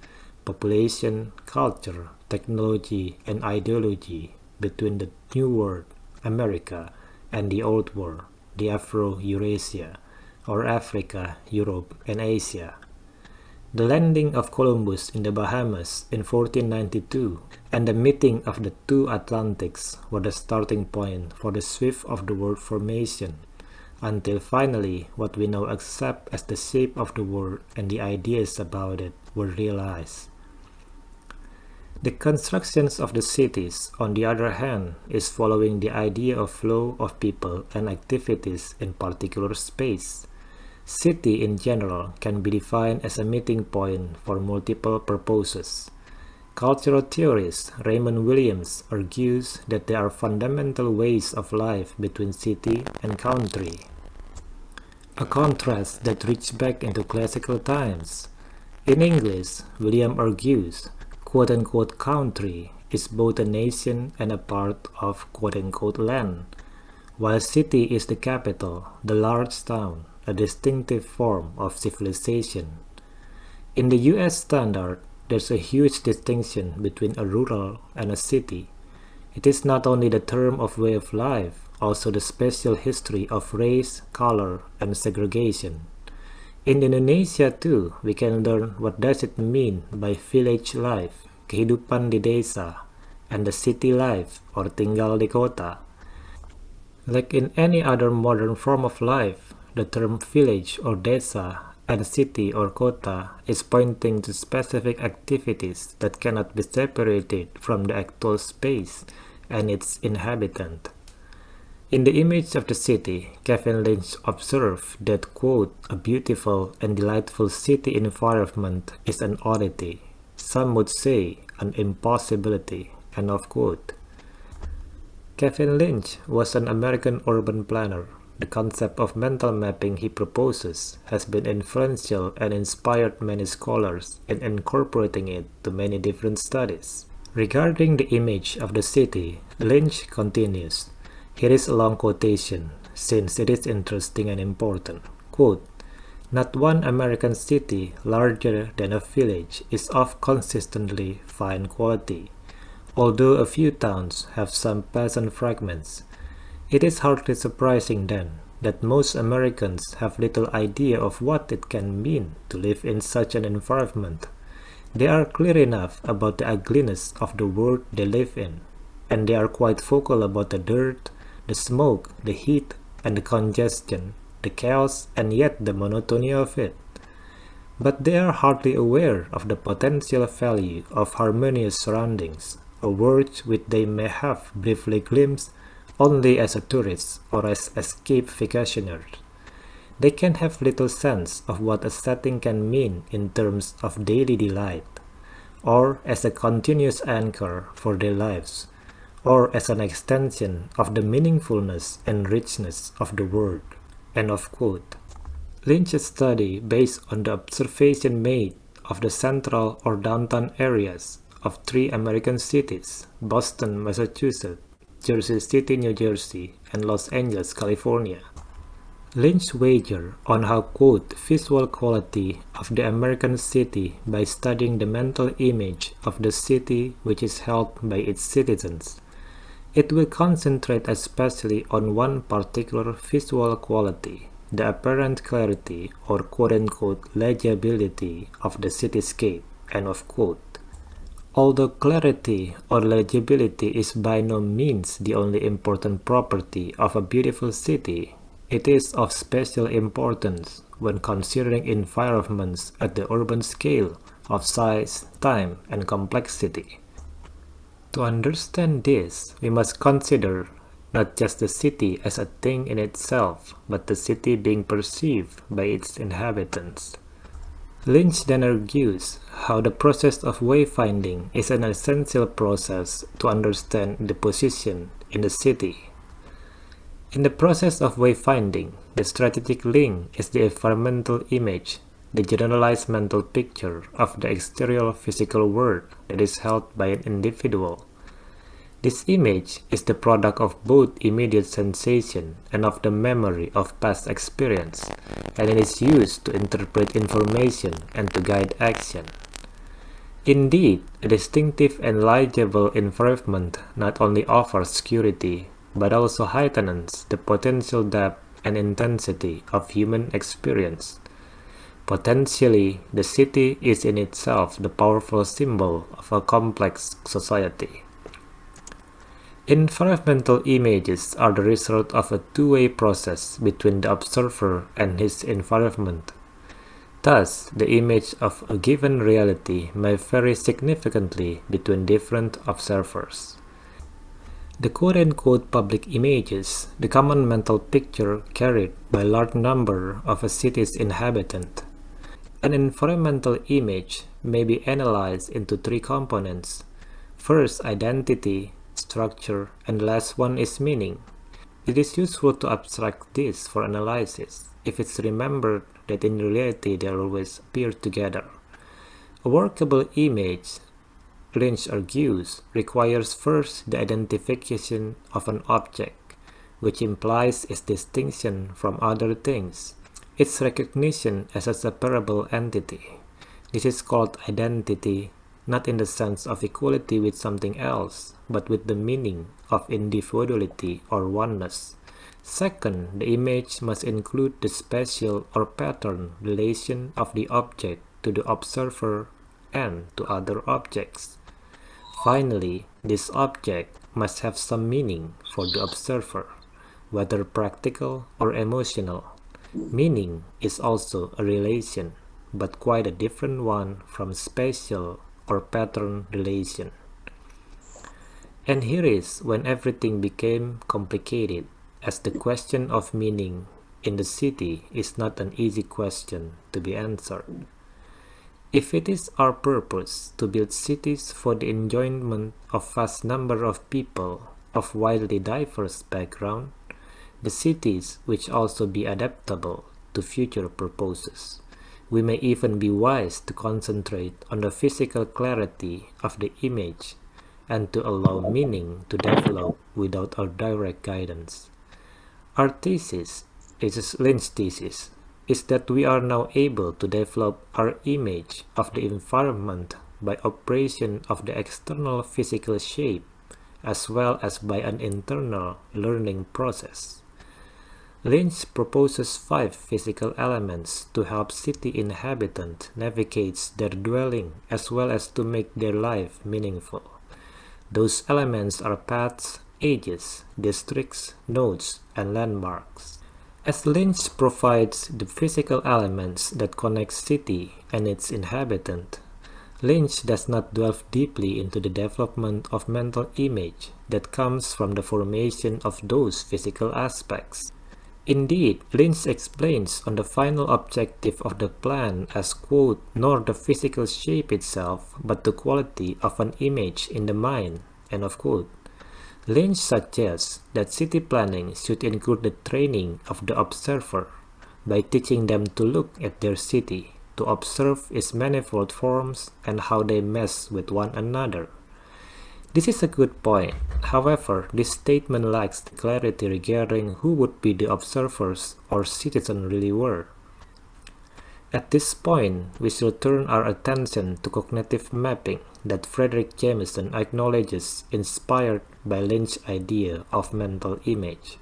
population, culture, technology, and ideology between the New World, America, and the Old World, the Afro-Eurasia, or Africa, Europe, and Asia. The landing of Columbus in the Bahamas in 1492 and the meeting of the two Atlantics were the starting point for the swift of the world formation, until finally what we now accept as the shape of the world and the ideas about it were realized. The constructions of the cities, on the other hand, is following the idea of flow of people and activities in particular space. City in general can be defined as a meeting point for multiple purposes. Cultural theorist Raymond Williams argues that there are fundamental ways of life between city and country, a contrast that reaches back into classical times. In English, William argues, quote-unquote country is both a nation and a part of quote-unquote land, while city is the capital, the large town, a distinctive form of civilization. In the US standard, there's a huge distinction between a rural and a city. It is not only the term of way of life, also the special history of race, color, and segregation. In Indonesia too, we can learn what does it mean by village life, kehidupan di desa, and the city life, or tinggal di kota. Like in any other modern form of life, the term village or desa and city or kota is pointing to specific activities that cannot be separated from the actual space and its inhabitant. In the image of the city, Kevin Lynch observed that, quote, a beautiful and delightful city environment is an oddity, some would say an impossibility, end of quote. Kevin Lynch was an American urban planner. The concept of mental mapping he proposes has been influential and inspired many scholars in incorporating it to many different studies. Regarding the image of the city, Lynch continues. Here is a long quotation, since it is interesting and important. Quote, "Not one American city larger than a village is of consistently fine quality. Although a few towns have some pleasant fragments, it is hardly surprising then that most Americans have little idea of what it can mean to live in such an environment. They are clear enough about the ugliness of the world they live in, and they are quite vocal about the dirt, the smoke, the heat, and the congestion, the chaos, and yet the monotony of it. But they are hardly aware of the potential value of harmonious surroundings, a world which they may have briefly glimpsed only as a tourist or as escape vacationers. They can have little sense of what a setting can mean in terms of daily delight, or as a continuous anchor for their lives, or as an extension of the meaningfulness and richness of the world." End of quote. Lynch's study, based on the observation made of the central or downtown areas of 3 American cities, Boston, Massachusetts, Jersey City, New Jersey, and Los Angeles, California. Lynch wagered on how, quote, "visual quality of the American city by studying the mental image of the city which is held by its citizens. It will concentrate especially on one particular visual quality, the apparent clarity or quote-unquote legibility of the cityscape." End of quote. Although clarity or legibility is by no means the only important property of a beautiful city, it is of special importance when considering environments at the urban scale of size, time, and complexity. To understand this, we must consider not just the city as a thing in itself, but the city being perceived by its inhabitants. Lynch then argues how the process of wayfinding is an essential process to understand the position in the city. In the process of wayfinding, the strategic link is the environmental image, the generalized mental picture of the exterior physical world that is held by an individual. This image is the product of both immediate sensation and of the memory of past experience, and it is used to interpret information and to guide action. Indeed, a distinctive and legible environment not only offers security, but also heightens the potential depth and intensity of human experience. Potentially, the city is in itself the powerful symbol of a complex society. Environmental images are the result of a two-way process between the observer and his environment. Thus, the image of a given reality may vary significantly between different observers. The quote-unquote public images, the common mental picture carried by a large number of a city's inhabitants. An environmental image may be analyzed into 3 components. First, identity, structure, and last one is meaning. It is useful to abstract this for analysis if it's remembered that in reality they always appear together. A workable image, Lynch argues, requires first the identification of an object, which implies its distinction from other things, its recognition as a separable entity. This is called identity, not in the sense of equality with something else, but with the meaning of individuality or oneness. Second, the image must include the spatial or pattern relation of the object to the observer and to other objects. Finally, this object must have some meaning for the observer, whether practical or emotional. Meaning is also a relation, but quite a different one from spatial or pattern relation. And here is when everything became complicated, as the question of meaning in the city is not an easy question to be answered. If it is our purpose to build cities for the enjoyment of vast number of people of widely diverse background, the cities which also be adaptable to future purposes, we may even be wise to concentrate on the physical clarity of the image and to allow meaning to develop without our direct guidance. Our thesis, Lynch's thesis, is that we are now able to develop our image of the environment by operation of the external physical shape as well as by an internal learning process. Lynch proposes 5 physical elements to help city inhabitants navigate their dwelling as well as to make their life meaningful. Those elements are paths, edges, districts, nodes, and landmarks. As Lynch provides the physical elements that connect city and its inhabitant, Lynch does not delve deeply into the development of mental image that comes from the formation of those physical aspects. Indeed, Lynch explains on the final objective of the plan as, quote, nor the physical shape itself, but the quality of an image in the mind, end of quote. Lynch suggests that city planning should include the training of the observer by teaching them to look at their city, to observe its manifold forms and how they mesh with one another. This is a good point. However, this statement lacks the clarity regarding who would be the observers or citizens really were. At this point, we should turn our attention to cognitive mapping that Frederick Jameson acknowledges inspired by Lynch's idea of mental image.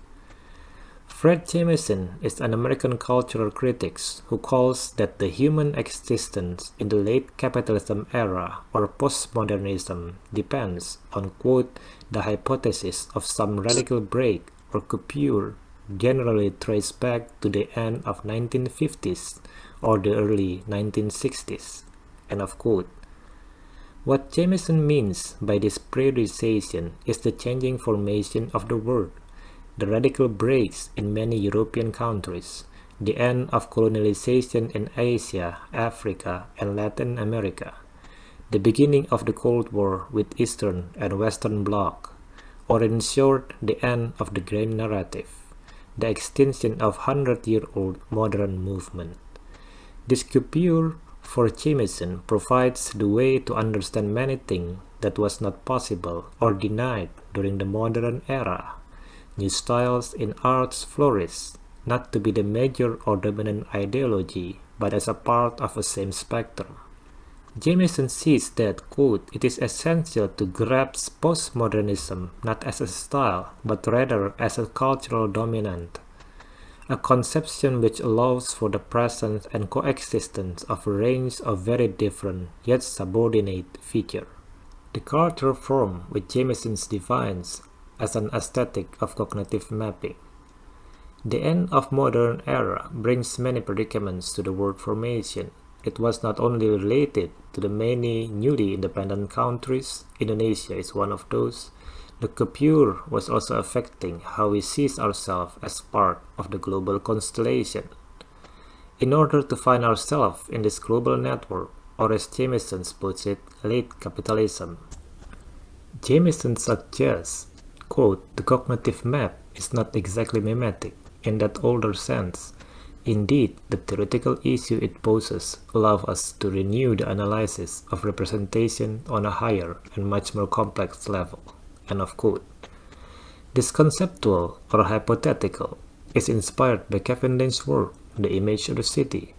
Fred Jameson is an American cultural critic who calls that the human existence in the late capitalism era or postmodernism depends on, quote, the hypothesis of some radical break or coupure generally traced back to the end of 1950s or the early 1960s, end of quote. What Jameson means by this periodization is the changing formation of the world, the radical breaks in many European countries, the end of colonialization in Asia, Africa, and Latin America, the beginning of the Cold War with Eastern and Western Bloc, or in short, the end of the grand narrative, the extinction of 100-year-old modern movement. This coupure for Jameson provides the way to understand many things that was not possible or denied during the modern era. New styles in arts flourish, not to be the major or dominant ideology, but as a part of the same spectrum. Jameson sees that, quote, it is essential to grasp postmodernism not as a style, but rather as a cultural dominant, a conception which allows for the presence and coexistence of a range of very different yet subordinate features. The cultural form which Jameson defines as an aesthetic of cognitive mapping. The end of modern era brings many predicaments to the word formation. It was not only related to the many newly independent countries, Indonesia is one of those, the coupure was also affecting how we see ourselves as part of the global constellation. In order to find ourselves in this global network, or as Jameson puts it, late capitalism, Jameson suggests, quote, the cognitive map is not exactly mimetic in that older sense. Indeed, the theoretical issue it poses allows us to renew the analysis of representation on a higher and much more complex level, end of quote. This conceptual or hypothetical is inspired by Kevin Lynch's work, The Image of the City,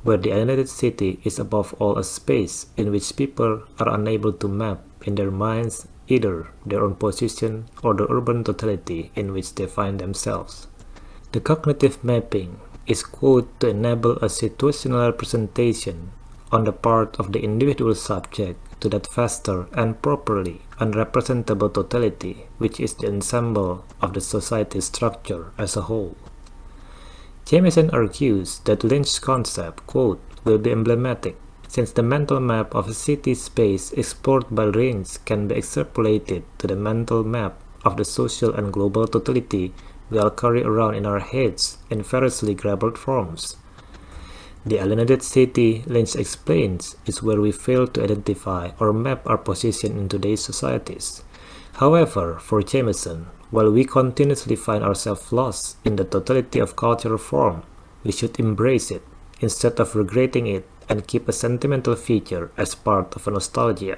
where the alienated city is above all a space in which people are unable to map in their minds either their own position or the urban totality in which they find themselves. The cognitive mapping is, quote, to enable a situational representation on the part of the individual subject to that vaster and properly unrepresentable totality which is the ensemble of the society structure as a whole. Jameson argues that Lynch's concept, quote, will be emblematic since the mental map of a city space explored by Lynch can be extrapolated to the mental map of the social and global totality we all carry around in our heads in variously grappled forms. The alienated city, Lynch explains, is where we fail to identify or map our position in today's societies. However, for Jameson, while we continuously find ourselves lost in the totality of cultural form, we should embrace it instead of regretting it and keep a sentimental feature as part of a nostalgia.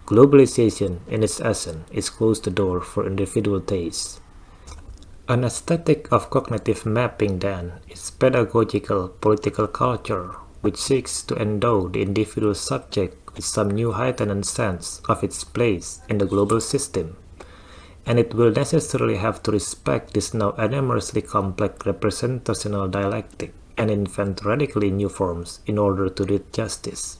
Globalization, in its essence, is closed the door for individual tastes. An aesthetic of cognitive mapping, then, is pedagogical political culture, which seeks to endow the individual subject with some new heightened sense of its place in the global system, and it will necessarily have to respect this now enormously complex representational dialectic and invent radically new forms in order to do it justice.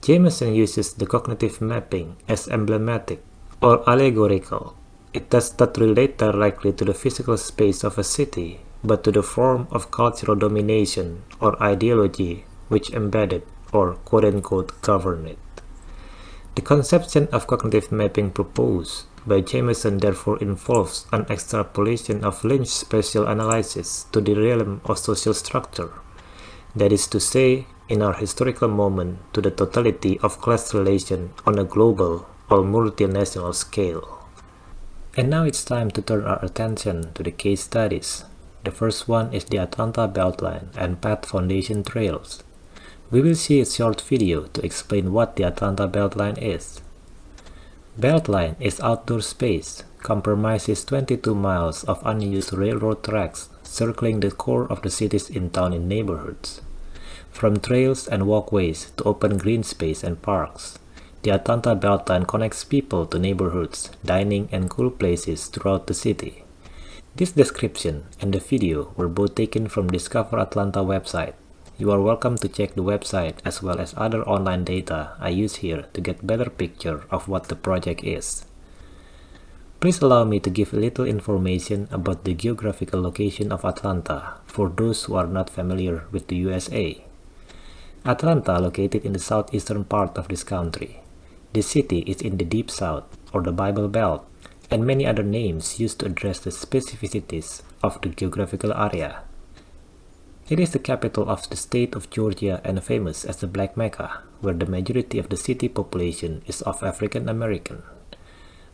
Jameson uses the cognitive mapping as emblematic or allegorical. It does not relate directly to the physical space of a city, but to the form of cultural domination or ideology which embedded or quote-unquote govern it. The conception of cognitive mapping proposed by Jameson therefore involves an extrapolation of Lynch's spatial analysis to the realm of social structure, that is to say, in our historical moment, to the totality of class relation on a global or multinational scale. And now it's time to turn our attention to the case studies. The first one is the Atlanta Beltline and Path Foundation Trails. We will see a short video to explain what the Atlanta Beltline is. Beltline is outdoor space, comprises 22 miles of unused railroad tracks circling the core of the city's in-town and neighborhoods. From trails and walkways to open green space and parks, the Atlanta Beltline connects people to neighborhoods, dining, and cool places throughout the city. This description and the video were both taken from Discover Atlanta website. You are welcome to check the website as well as other online data I use here to get a better picture of what the project is. Please allow me to give a little information about the geographical location of Atlanta for those who are not familiar with the USA. Atlanta, located in the southeastern part of this country. The city is in the Deep South, or the Bible Belt, and many other names used to address the specificities of the geographical area. It is the capital of the state of Georgia and famous as the Black Mecca, where the majority of the city population is of African American.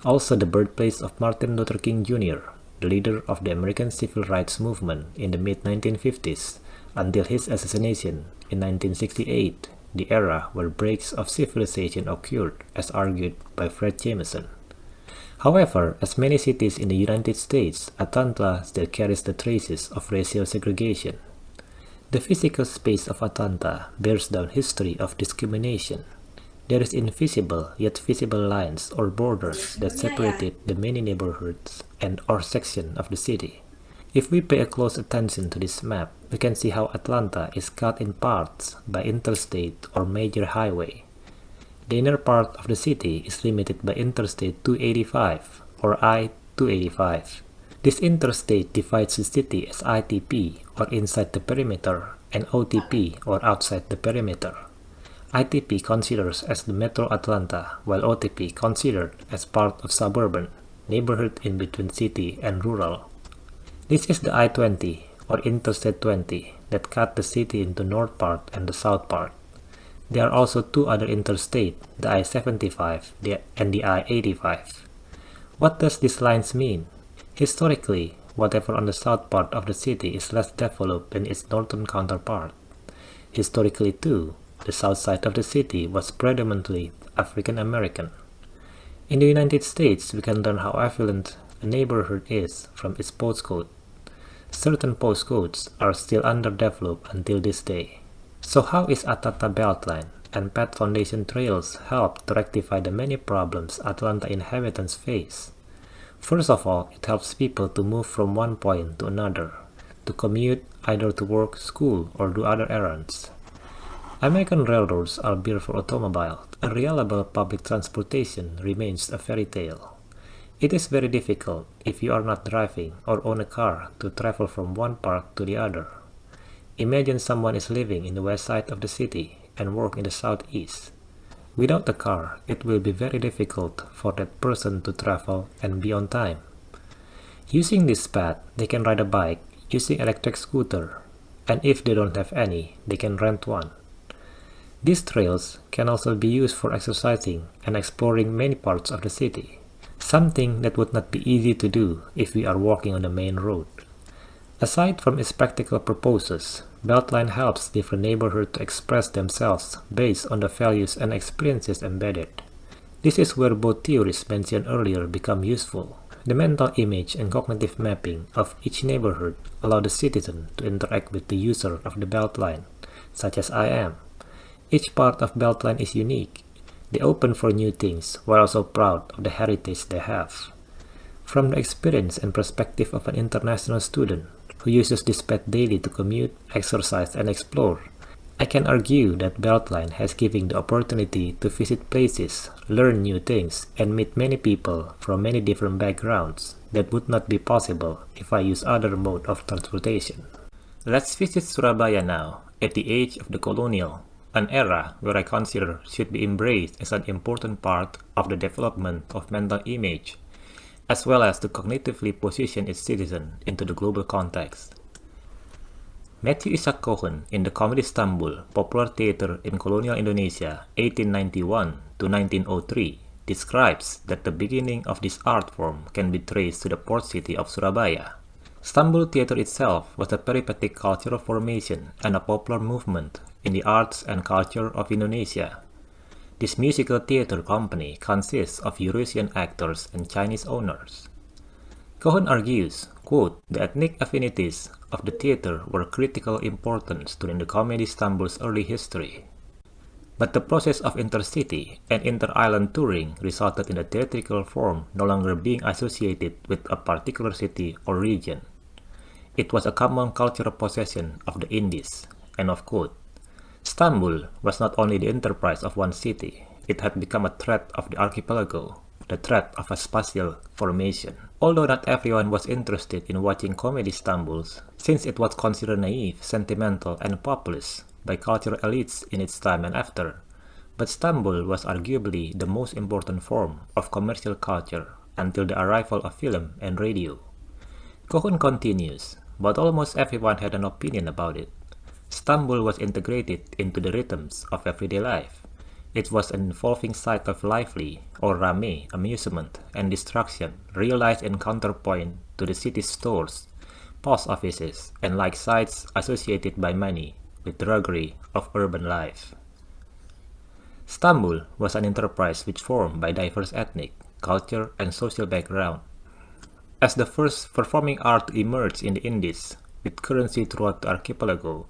Also the birthplace of Martin Luther King Jr., the leader of the American Civil Rights Movement in the mid-1950s until his assassination in 1968, the era where breaks of civilization occurred, as argued by Fred Jameson. However, as many cities in the United States, Atlanta still carries the traces of racial segregation. The physical space of Atlanta bears down history of discrimination. There is invisible yet visible lines or borders that separated the many neighborhoods and or sections of the city. If we pay a close attention to this map, we can see how Atlanta is cut in parts by interstate or major highway. The inner part of the city is limited by Interstate 285 or I-285. This interstate divides the city as ITP or inside the perimeter and OTP or outside the perimeter. ITP considers as the Metro Atlanta, while OTP considered as part of suburban, neighborhood in between city and rural. This is the I-20 or Interstate 20 that cut the city into north part and the south part. There are also two other interstates, the I-75 and the I-85. What does these lines mean? Historically, whatever on the south part of the city is less developed than its northern counterpart. Historically too, the south side of the city was predominantly African American. In the United States, we can learn how affluent a neighborhood is from its postcode. Certain postcodes are still underdeveloped until this day. So how is Atlanta Beltline and Path Foundation Trails help to rectify the many problems Atlanta inhabitants face? First of all, it helps people to move from one point to another, to commute either to work, school, or do other errands. American railroads are built for automobiles, and reliable public transportation remains a fairy tale. It is very difficult, if you are not driving or own a car, to travel from one part to the other. Imagine someone is living in the west side of the city and work in the southeast. Without a car, it will be very difficult for that person to travel and be on time. Using this path, they can ride a bike, using electric scooter, and if they don't have any, they can rent one. These trails can also be used for exercising and exploring many parts of the city, something that would not be easy to do if we are walking on the main road. Aside from its practical purposes, Beltline helps different neighborhoods to express themselves based on the values and experiences embedded. This is where both theories mentioned earlier become useful. The mental image and cognitive mapping of each neighborhood allow the citizen to interact with the user of the Beltline, such as I am. Each part of Beltline is unique. They open for new things while also proud of the heritage they have. From the experience and perspective of an international student who uses this path daily to commute, exercise, and explore, I can argue that Beltline has given the opportunity to visit places, learn new things, and meet many people from many different backgrounds that would not be possible if I use other mode of transportation. Let's visit Surabaya now, at the age of the colonial, an era where I consider should be embraced as an important part of the development of mental image, as well as to cognitively position its citizen into the global context. Matthew Isaac Cohen in the comedy Istanbul, popular theater in colonial Indonesia 1891 to 1903, describes that the beginning of this art form can be traced to the port city of Surabaya. Istanbul theater itself was a peripatetic cultural formation and a popular movement in the arts and culture of Indonesia. This musical theater company consists of Eurasian actors and Chinese owners. Cohen argues, quote, the ethnic affinities of the theater were critical importance during the comedy Istanbul's early history. But the process of intercity and inter-island touring resulted in the theatrical form no longer being associated with a particular city or region. It was a common cultural possession of the Indies, end of quote. Istanbul was not only the enterprise of one city, it had become a threat of the archipelago, the threat of a spatial formation. Although not everyone was interested in watching comedy Istanbuls, since it was considered naive, sentimental, and populist by cultural elites in its time and after, but Istanbul was arguably the most important form of commercial culture until the arrival of film and radio. Cohen continues, but almost everyone had an opinion about it. Istanbul was integrated into the rhythms of everyday life. It was an evolving site of lively, or rame, amusement and distraction, realized in counterpoint to the city's stores, post offices, and like sites associated by many with the drudgery of urban life. Istanbul was an enterprise which formed by diverse ethnic, culture, and social background. As the first performing art emerged in the Indies, with currency throughout the archipelago,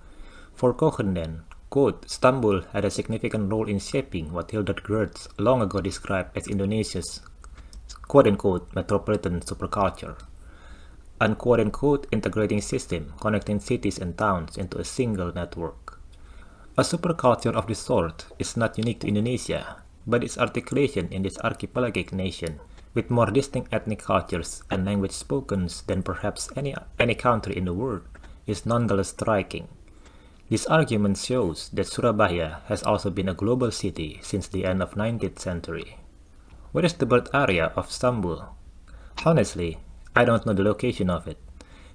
for Cohen then, quote, Istanbul had a significant role in shaping what Hildert Gertz long ago described as Indonesia's quote-unquote metropolitan superculture, an quote-unquote integrating system connecting cities and towns into a single network. A superculture of this sort is not unique to Indonesia, but its articulation in this archipelagic nation, with more distinct ethnic cultures and language spoken than perhaps any country in the world, is nonetheless striking. This argument shows that Surabaya has also been a global city since the end of 19th century. Where is the birth area of Istanbul? Honestly, I don't know the location of it.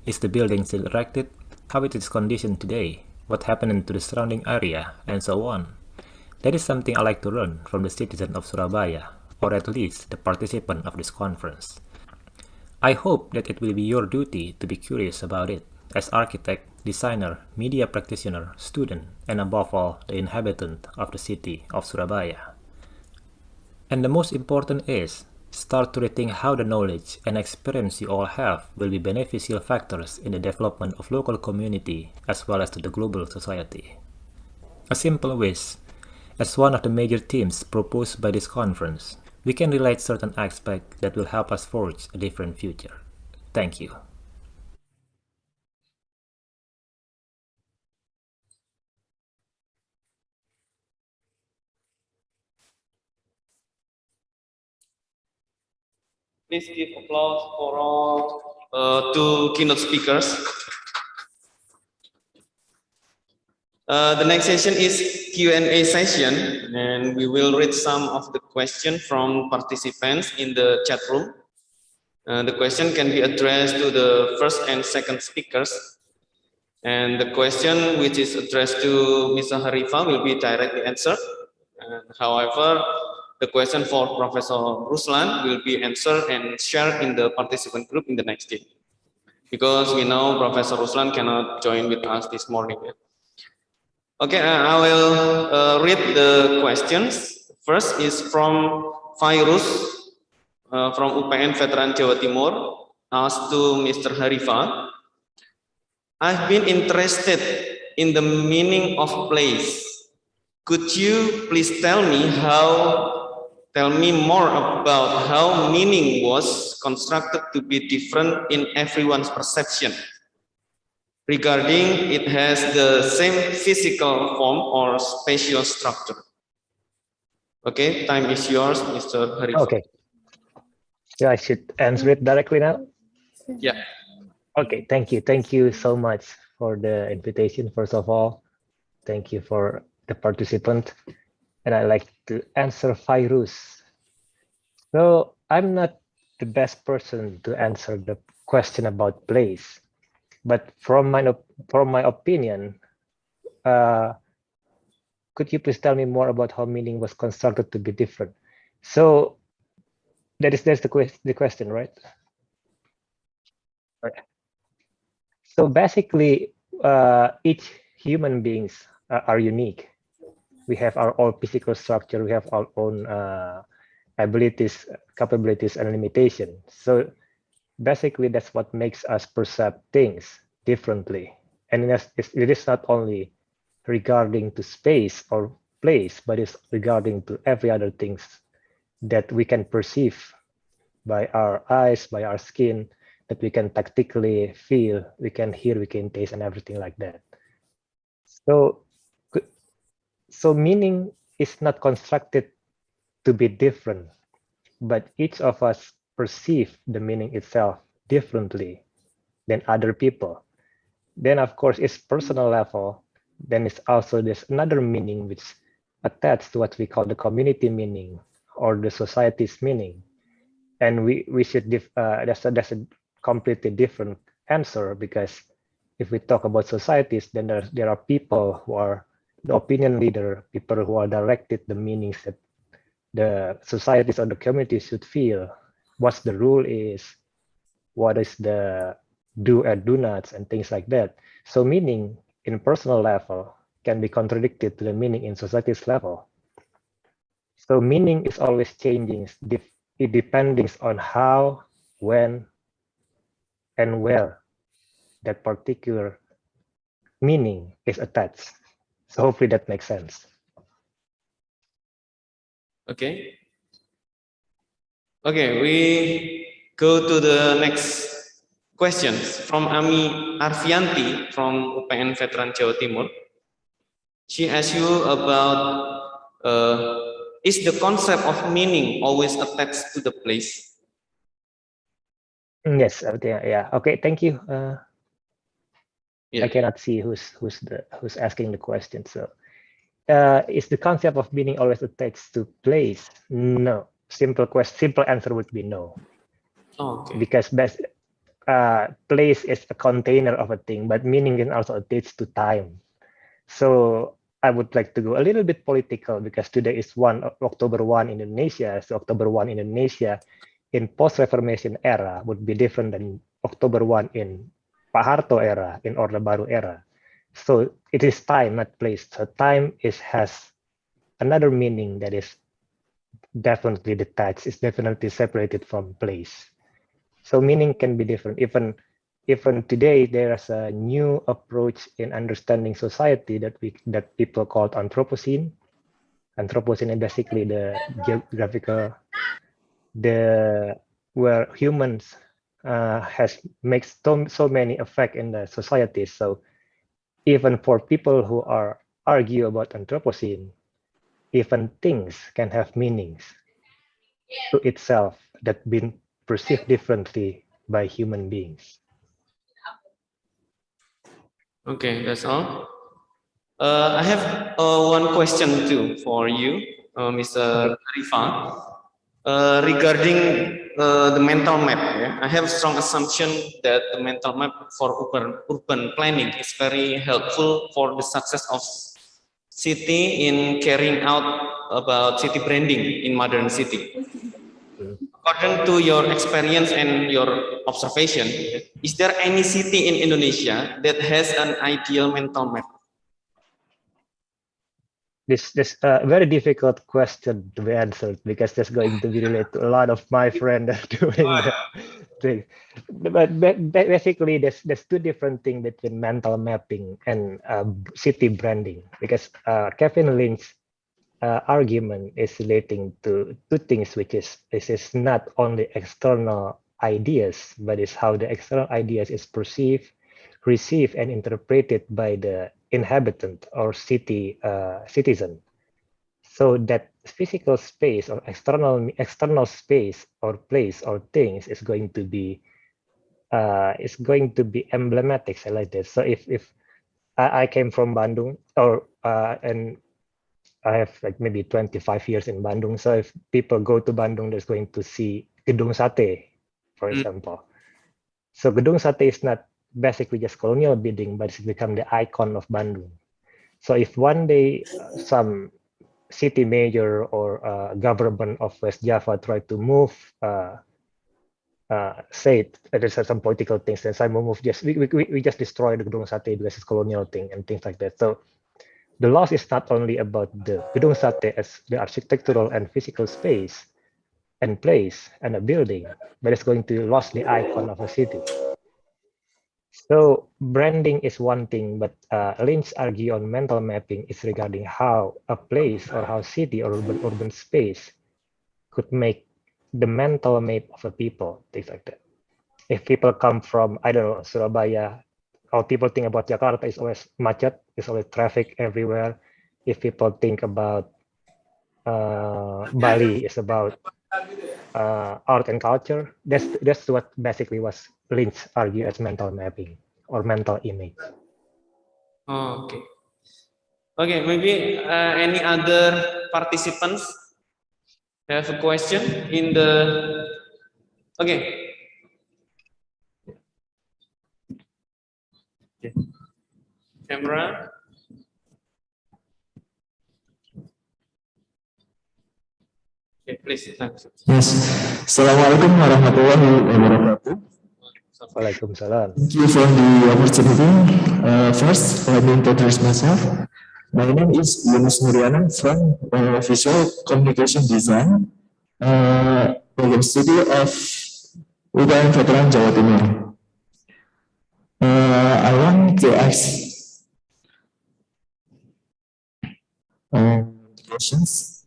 Is the building still erected? How is its condition today? What happened to the surrounding area? And so on. That is something I like to learn from the citizen of Surabaya, or at least the participant of this conference. I hope that it will be your duty to be curious about it, as architect, designer, media practitioner, student, and above all, the inhabitant of the city of Surabaya. And the most important is, start to rethink how the knowledge and experience you all have will be beneficial factors in the development of local community as well as to the global society. A simple wish, as one of the major themes proposed by this conference, we can relate certain aspects that will help us forge a different future. Thank you. Please give applause for all two keynote speakers. The next session is Q&A session, and we will read some of the questions from participants in the chat room. The question can be addressed to the first and second speakers. And the question which is addressed to Mr. Harifa will be directly answered. However, the question for Professor Ruslan will be answered and shared in the participant group in the next day. Because we know Professor Ruslan cannot join with us this morning. Okay, I will read the questions. First is from Fairuz from UPN Veteran Jawa Timur asked to Mr. Harifa, I've been interested in the meaning of place. Could you please tell me more about how meaning was constructed to be different in everyone's perception, regarding it has the same physical form or spatial structure? Okay, time is yours, Mr. Harifa. Okay. Yeah, I should answer it directly now. Yeah. Okay, thank you. Thank you so much for the invitation, first of all. Thank you for the participant. And I'd like to answer Fairuz. So I'm not the best person to answer the question about place, but from my opinion, could you please tell me more about how meaning was constructed to be different? So that's the question, right? Right. So basically, each human beings are unique. We have our own physical structure. We have our own abilities, capabilities, and limitations. So basically, that's what makes us perceive things differently. And it is not only regarding to space or place, but it's regarding to every other things that we can perceive by our eyes, by our skin, that we can tactically feel, we can hear, we can taste, and everything like that. So meaning is not constructed to be different, but each of us perceive the meaning itself differently than other people. Then, of course, it's personal level. Then it's also there's another meaning which attached to what we call the community meaning or the society's meaning. And we should that's a completely different answer, because if we talk about societies, then there are people who are the opinion leader, people who are directed the meanings that the societies or the community should feel, what the rule is, what is the do and do nots, and things like that. So meaning in personal level can be contradicted to the meaning in society's level. So meaning is always changing. It depends on how, when, and where that particular meaning is attached. So hopefully that makes sense. Okay. Okay, we go to the next questions from Ami Arfianti from UPN Veteran Jawa Timur. She asks you about is the concept of meaning always attached to the place? Yes, yeah. Okay, thank you. Yeah. I cannot see who's asking the question. So, is the concept of meaning always attached to place? No. Simple answer would be no. Okay. Because place is a container of a thing, but meaning can also attach to time. So I would like to go a little bit political, because today is October 1 in Indonesia. So October 1 in Indonesia in post-Reformation era would be different than October 1 in Pak Harto era, in Orde Baru era. So it is time, not place. So time has another meaning that is definitely detached, is definitely separated from place. So meaning can be different. Even today, there's a new approach in understanding society that people call Anthropocene. Anthropocene is basically the geographical, where humans makes so many effect in the society. So even for people who argue about Anthropocene, even things can have meanings to itself that been perceived differently by human beings. Okay, that's all. I have one question too for you, Mr. Rifa, regarding the mental map. Yeah? I have a strong assumption that the mental map for urban planning is very helpful for the success of city in carrying out about city branding in modern city. According to your experience and your observation, is there any city in Indonesia that has an ideal mental map? this very difficult question to be answered because that's going to be related to a lot of my friends doing the thing. But basically, there's two different things between mental mapping and city branding because Kevin Lynch's argument is relating to two things, which is this is not only external ideas, but it's how the external ideas is perceived, received, and interpreted by the inhabitant or city citizen. So that physical space or external space or place or things is going to be emblematic, I like this. So if I came from Bandung or and I have like maybe 25 years in Bandung. So if people go to Bandung, they're going to see Gedung Sate, for example. So Gedung Sate is not basically just colonial building, but it's become the icon of Bandung. So if one day some city mayor or government of West Java try to move, say there's some political things, and some move we just destroy the Gedung Sate because it's colonial thing and things like that. So the loss is not only about the Gedung Sate as the architectural and physical space and place and a building, but it's going to lose the icon of a city. So branding is one thing, but Lynch argue on mental mapping is regarding how a place or how city or urban space could make the mental map of a people, things like that. If people come from, I don't know, Surabaya, how people think about Jakarta is always macet, is always traffic everywhere. If people think about Bali, it's about art and culture. That's what basically was Lynch argue as mental mapping or mental image. Oh, okay. Okay, maybe any other participants have a question in the. Okay. Camera. Okay, please. Thanks. Yes. Assalamualaikum warahmatullahi wabarakatuh. Waalaikumsalam. Thank you for the opportunity. First, let me introduce myself. My name is Yunus Nuriana from Visual Communication Design, program studio of UPN Veteran Jawa Timur. I want to ask questions.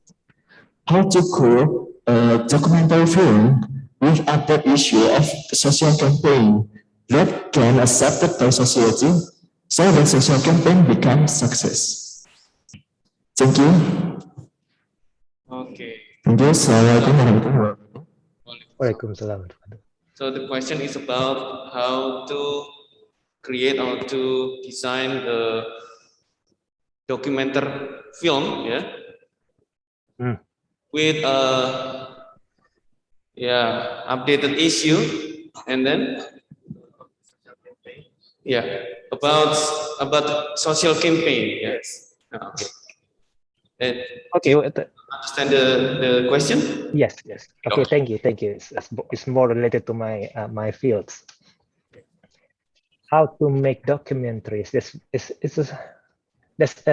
How to create a documentary film with update issue of social campaign that can accepted by society so the social campaign becomes success. Thank you. Okay. Thank you. Assalamualaikum warahmatullahi wabarakatuh. Waalaikumsalam. So the question is about how to create or to design the documentary film, yeah, with updated issue, and then about social campaign. Yes. Okay. Understand the question? Yes. Okay. Thank you. It's more related to my my fields. How to make documentaries? That's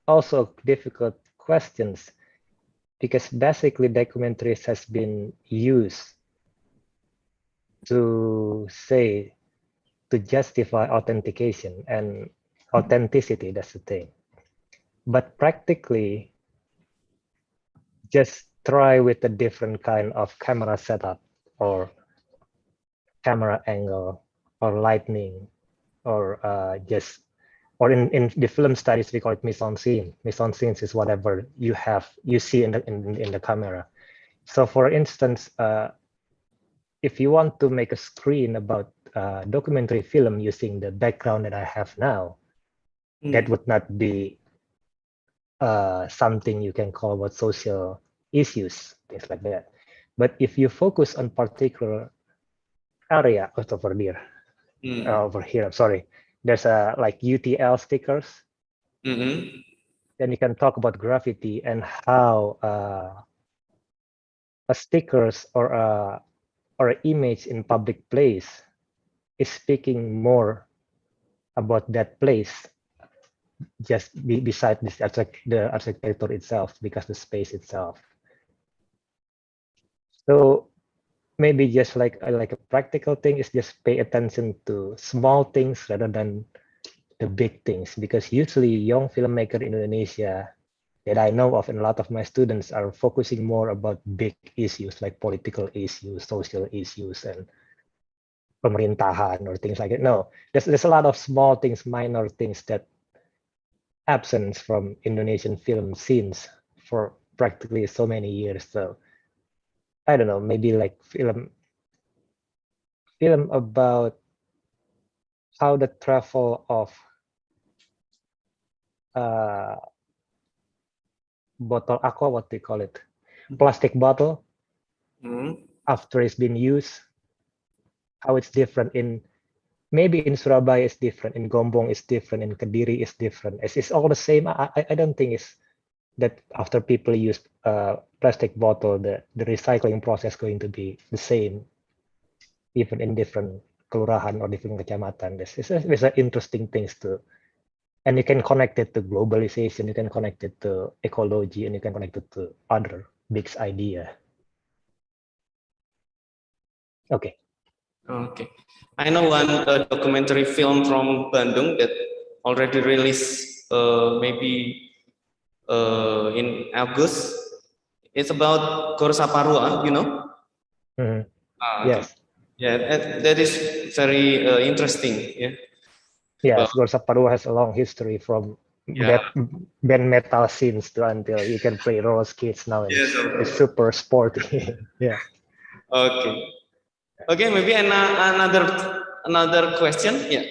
also difficult questions because basically documentaries has been used to justify authentication and authenticity. That's the thing. But practically, just try with a different kind of camera setup or camera angle or lighting or in the film studies we call it mise-en-scene. Mise-en-scene is whatever you see in the camera. So for instance, if you want to make a screen about documentary film using the background that I have now, that would not be something you can call about social issues, things like that. But if you focus on particular area over here, I'm sorry, there's like UTL stickers. Then you can talk about graffiti and how a stickers or an image in public place is speaking more about that place just beside this the architecture itself, because the space itself. So maybe just like a practical thing is just pay attention to small things rather than the big things, because usually young filmmaker in Indonesia that I know of and a lot of my students are focusing more about big issues like political issues, social issues, and pemerintahan or things like that. No, there's a lot of small things, minor things that absent from Indonesian film scenes for practically so many years. So I don't know, maybe like film about how the travel of bottle aqua, what they call it, plastic bottle, after it's been used, how it's different in, maybe in Surabaya it's different, in Gombong it's different, in Kediri it's different. It's all the same. I don't think it's that after people use plastic bottle, the recycling process going to be the same, even in different kelurahan or different kecamatan. It's an interesting things to, and you can connect it to globalization, you can connect it to ecology, and you can connect it to other big idea. Okay. Okay. I know one documentary film from Bandung that already released maybe in August. It's about Gor Saparua, you know? Yes. Yeah, that is very interesting. Yeah. Yes, Gor Saparua has a long history from band metal scenes to until you can play roller skates now. It's super sporty. Yeah. Okay. Okay, maybe another question. Yeah.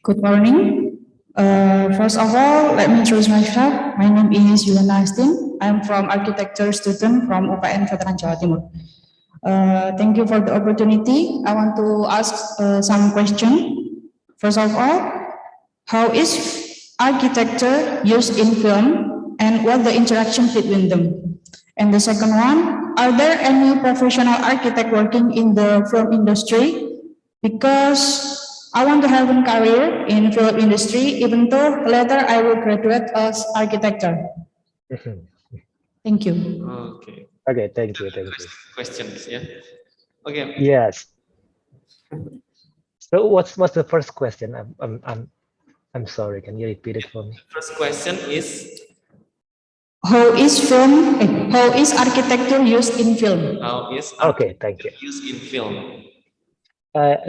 Good morning. First of all, let me introduce myself. My name is Yulana Astin. I'm from architecture student from UPN Veteran Jawa Timur. Thank you for the opportunity. I want to ask some question. First of all, how is architecture used in film and what the interaction between them? And the second one, are there any professional architect working in the film industry? Because I want to have a career in film industry, even though later I will graduate as architecture. Thank you. Okay. Okay, thank you. Questions, yeah. Okay. Yes. So what's the first question? I'm sorry. Can you repeat it for me? First question is, how is architecture used in film? How is thank you. used in film?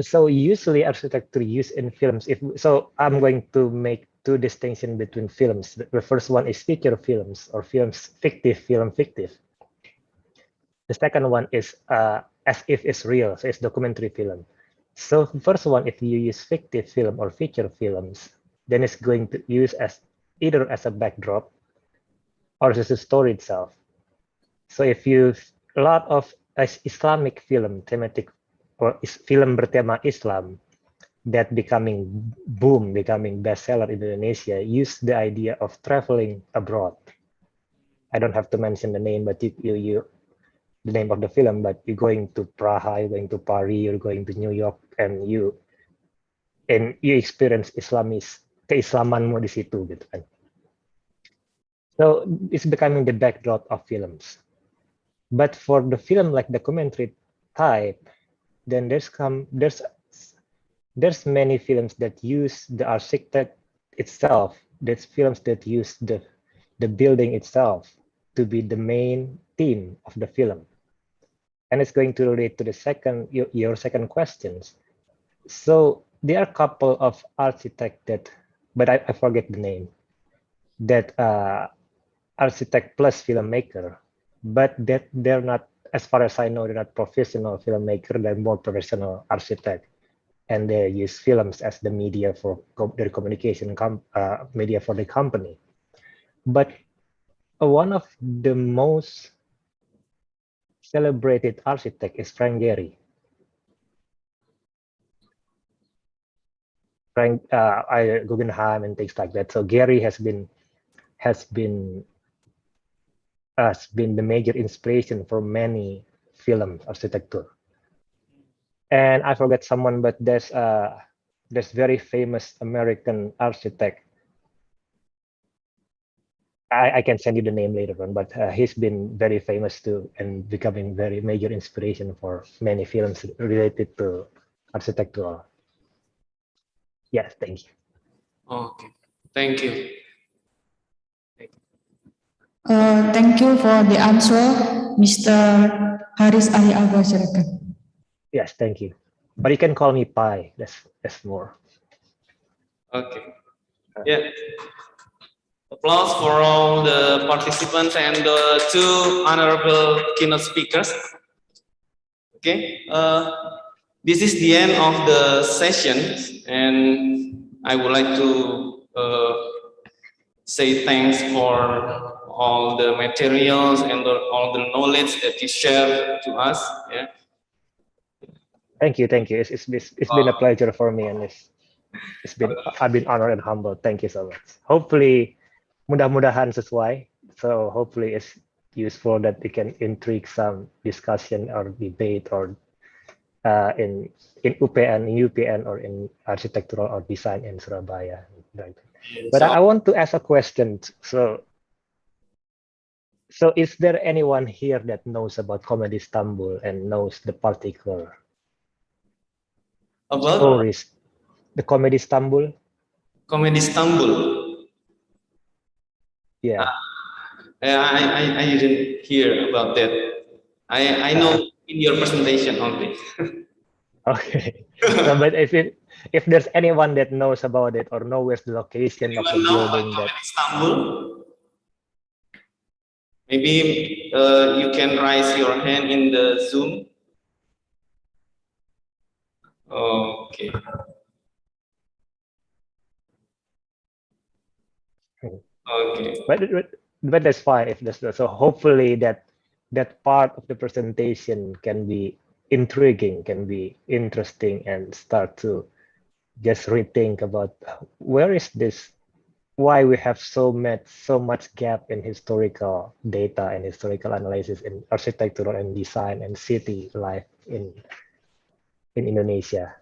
So usually architecture used in films. So I'm going to make two distinctions between films. The first one is feature films or films fictive. The second one is as if it's real, so it's documentary film. So the first one, if you use fictive film or feature films, then it's going to use as either as a backdrop or as a story itself. So if you a lot of Islamic film thematic or film bertema Islam that becoming bestseller in Indonesia, use the idea of traveling abroad. I don't have to mention the name, but you the name of the film, but you're going to Praha, you're going to Paris, you're going to New York, and you experience keislamanmu di situ gitu kan. So it's becoming the backdrop of films. But for the film like documentary type, then there's many films that use the architect itself. There's films that use the building itself to be the main theme of the film. And it's going to relate to the your second questions. So there are a couple of architects that, but I forget the name, that architect plus filmmaker, but that they're not, as far as I know, they're not professional filmmaker, they're more professional architect. And they use films as the media for their communication, media for the company. But one of the most celebrated architect is Frank Gehry. Guggenheim and things like that. So Gehry has been has been the major inspiration for many film architecture. And I forget someone, but there's very famous American architect. I can send you the name later on, but he's been very famous too and becoming very major inspiration for many films related to architectural. Yes, thank you. Okay, thank you. Thank you for the answer, Mr. Haris Ali Alba, silakan. Yes, thank you. But you can call me Pi. That's more. Okay. Yeah. Applause for all the participants and the two honorable keynote speakers. Okay. This is the end of the session, and I would like to say thanks for all the materials and all the knowledge that you share to us. Yeah. Thank you. It's been a pleasure for me, and I've been honored and humbled. Thank you so much. Hopefully, mudah-mudahan sesuai. So hopefully it's useful that we can intrigue some discussion or debate or in UPN, or in architectural or design in Surabaya. But I want to ask a question. So is there anyone here that knows about Comedy Istanbul and knows the particular stories? The Comedy Istanbul? Comedy Istanbul. Yeah. I didn't hear about that. I know in your presentation only. Okay. So, but if there's anyone that knows about it or knows the location of the building that Istanbul, maybe you can raise your hand in the Zoom. Okay. Okay. But that's fine if that's so. Hopefully that part of the presentation can be intriguing, can be interesting, and start to just rethink about where is this, why we have so much gap in historical data and historical analysis in architectural and design and city life in Indonesia.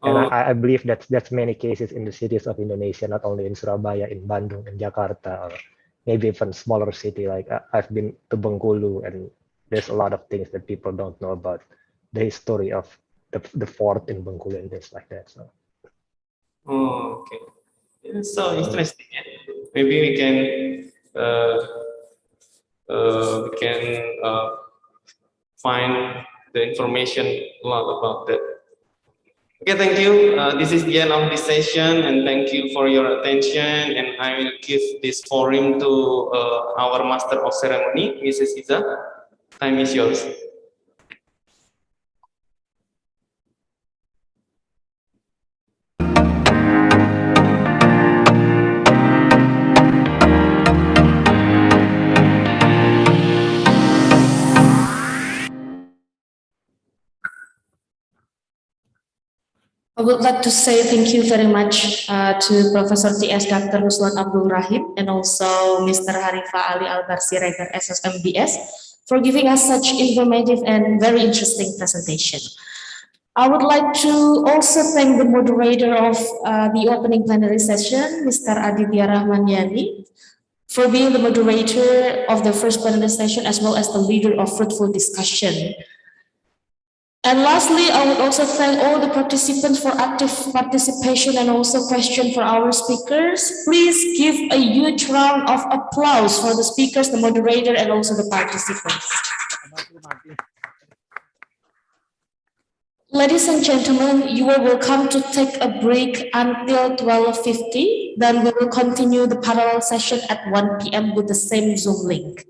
And I believe that's many cases in the cities of Indonesia, not only in Surabaya, in Bandung, in Jakarta, or maybe even smaller city like I've been to Bengkulu, and there's a lot of things that people don't know about the history of the fort in Bengkulu and things like that. So. Oh, okay. It's so interesting. Maybe we can find the information a lot about that. Okay, thank you. This is the end of this session, and thank you for your attention. And I will give this forum to our Master of Ceremony, Mrs. Iza. Time is yours. I would like to say thank you very much to Professor T.S. Dr. Ruslan Abdul Rahim and also Mr. Harifa Ali Albar Siregar, SSMBS, for giving us such informative and very interesting presentation. I would like to also thank the moderator of the opening plenary session, Mr. Aditya Rahmaniani, for being the moderator of the first plenary session as well as the leader of fruitful discussion. And lastly, I would also thank all the participants for active participation and also question for our speakers. Please give a huge round of applause for the speakers, the moderator, and also the participants. Ladies and gentlemen, you are welcome to take a break until 12:50. Then we will continue the parallel session at 1 p.m. with the same Zoom link.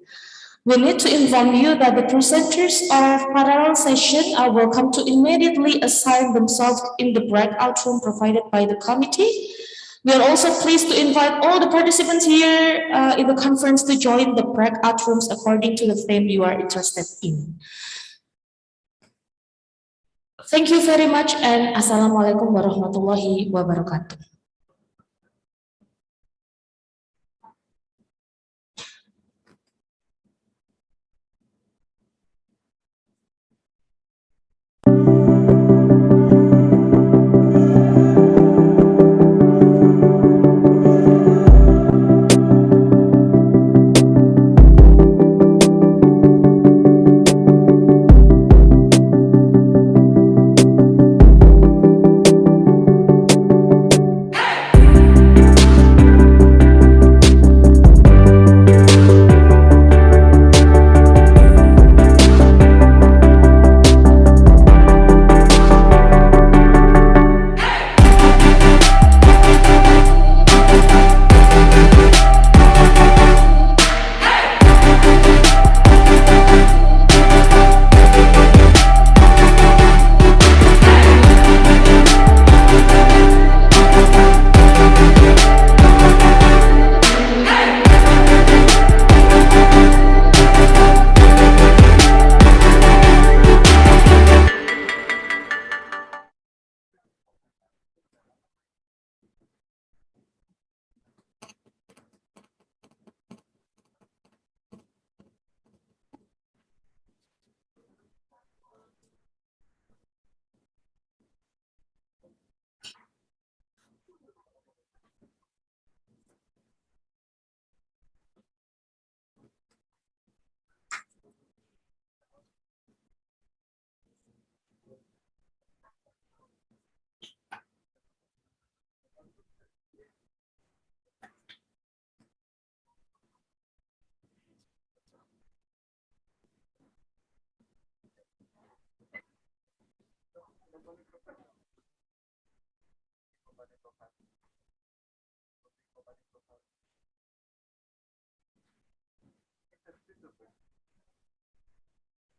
We need to inform you that the presenters of parallel session are welcome to immediately assign themselves in the breakout room provided by the committee. We are also pleased to invite all the participants here in the conference to join the breakout rooms according to the theme you are interested in. Thank you very much, and Assalamualaikum warahmatullahi wabarakatuh.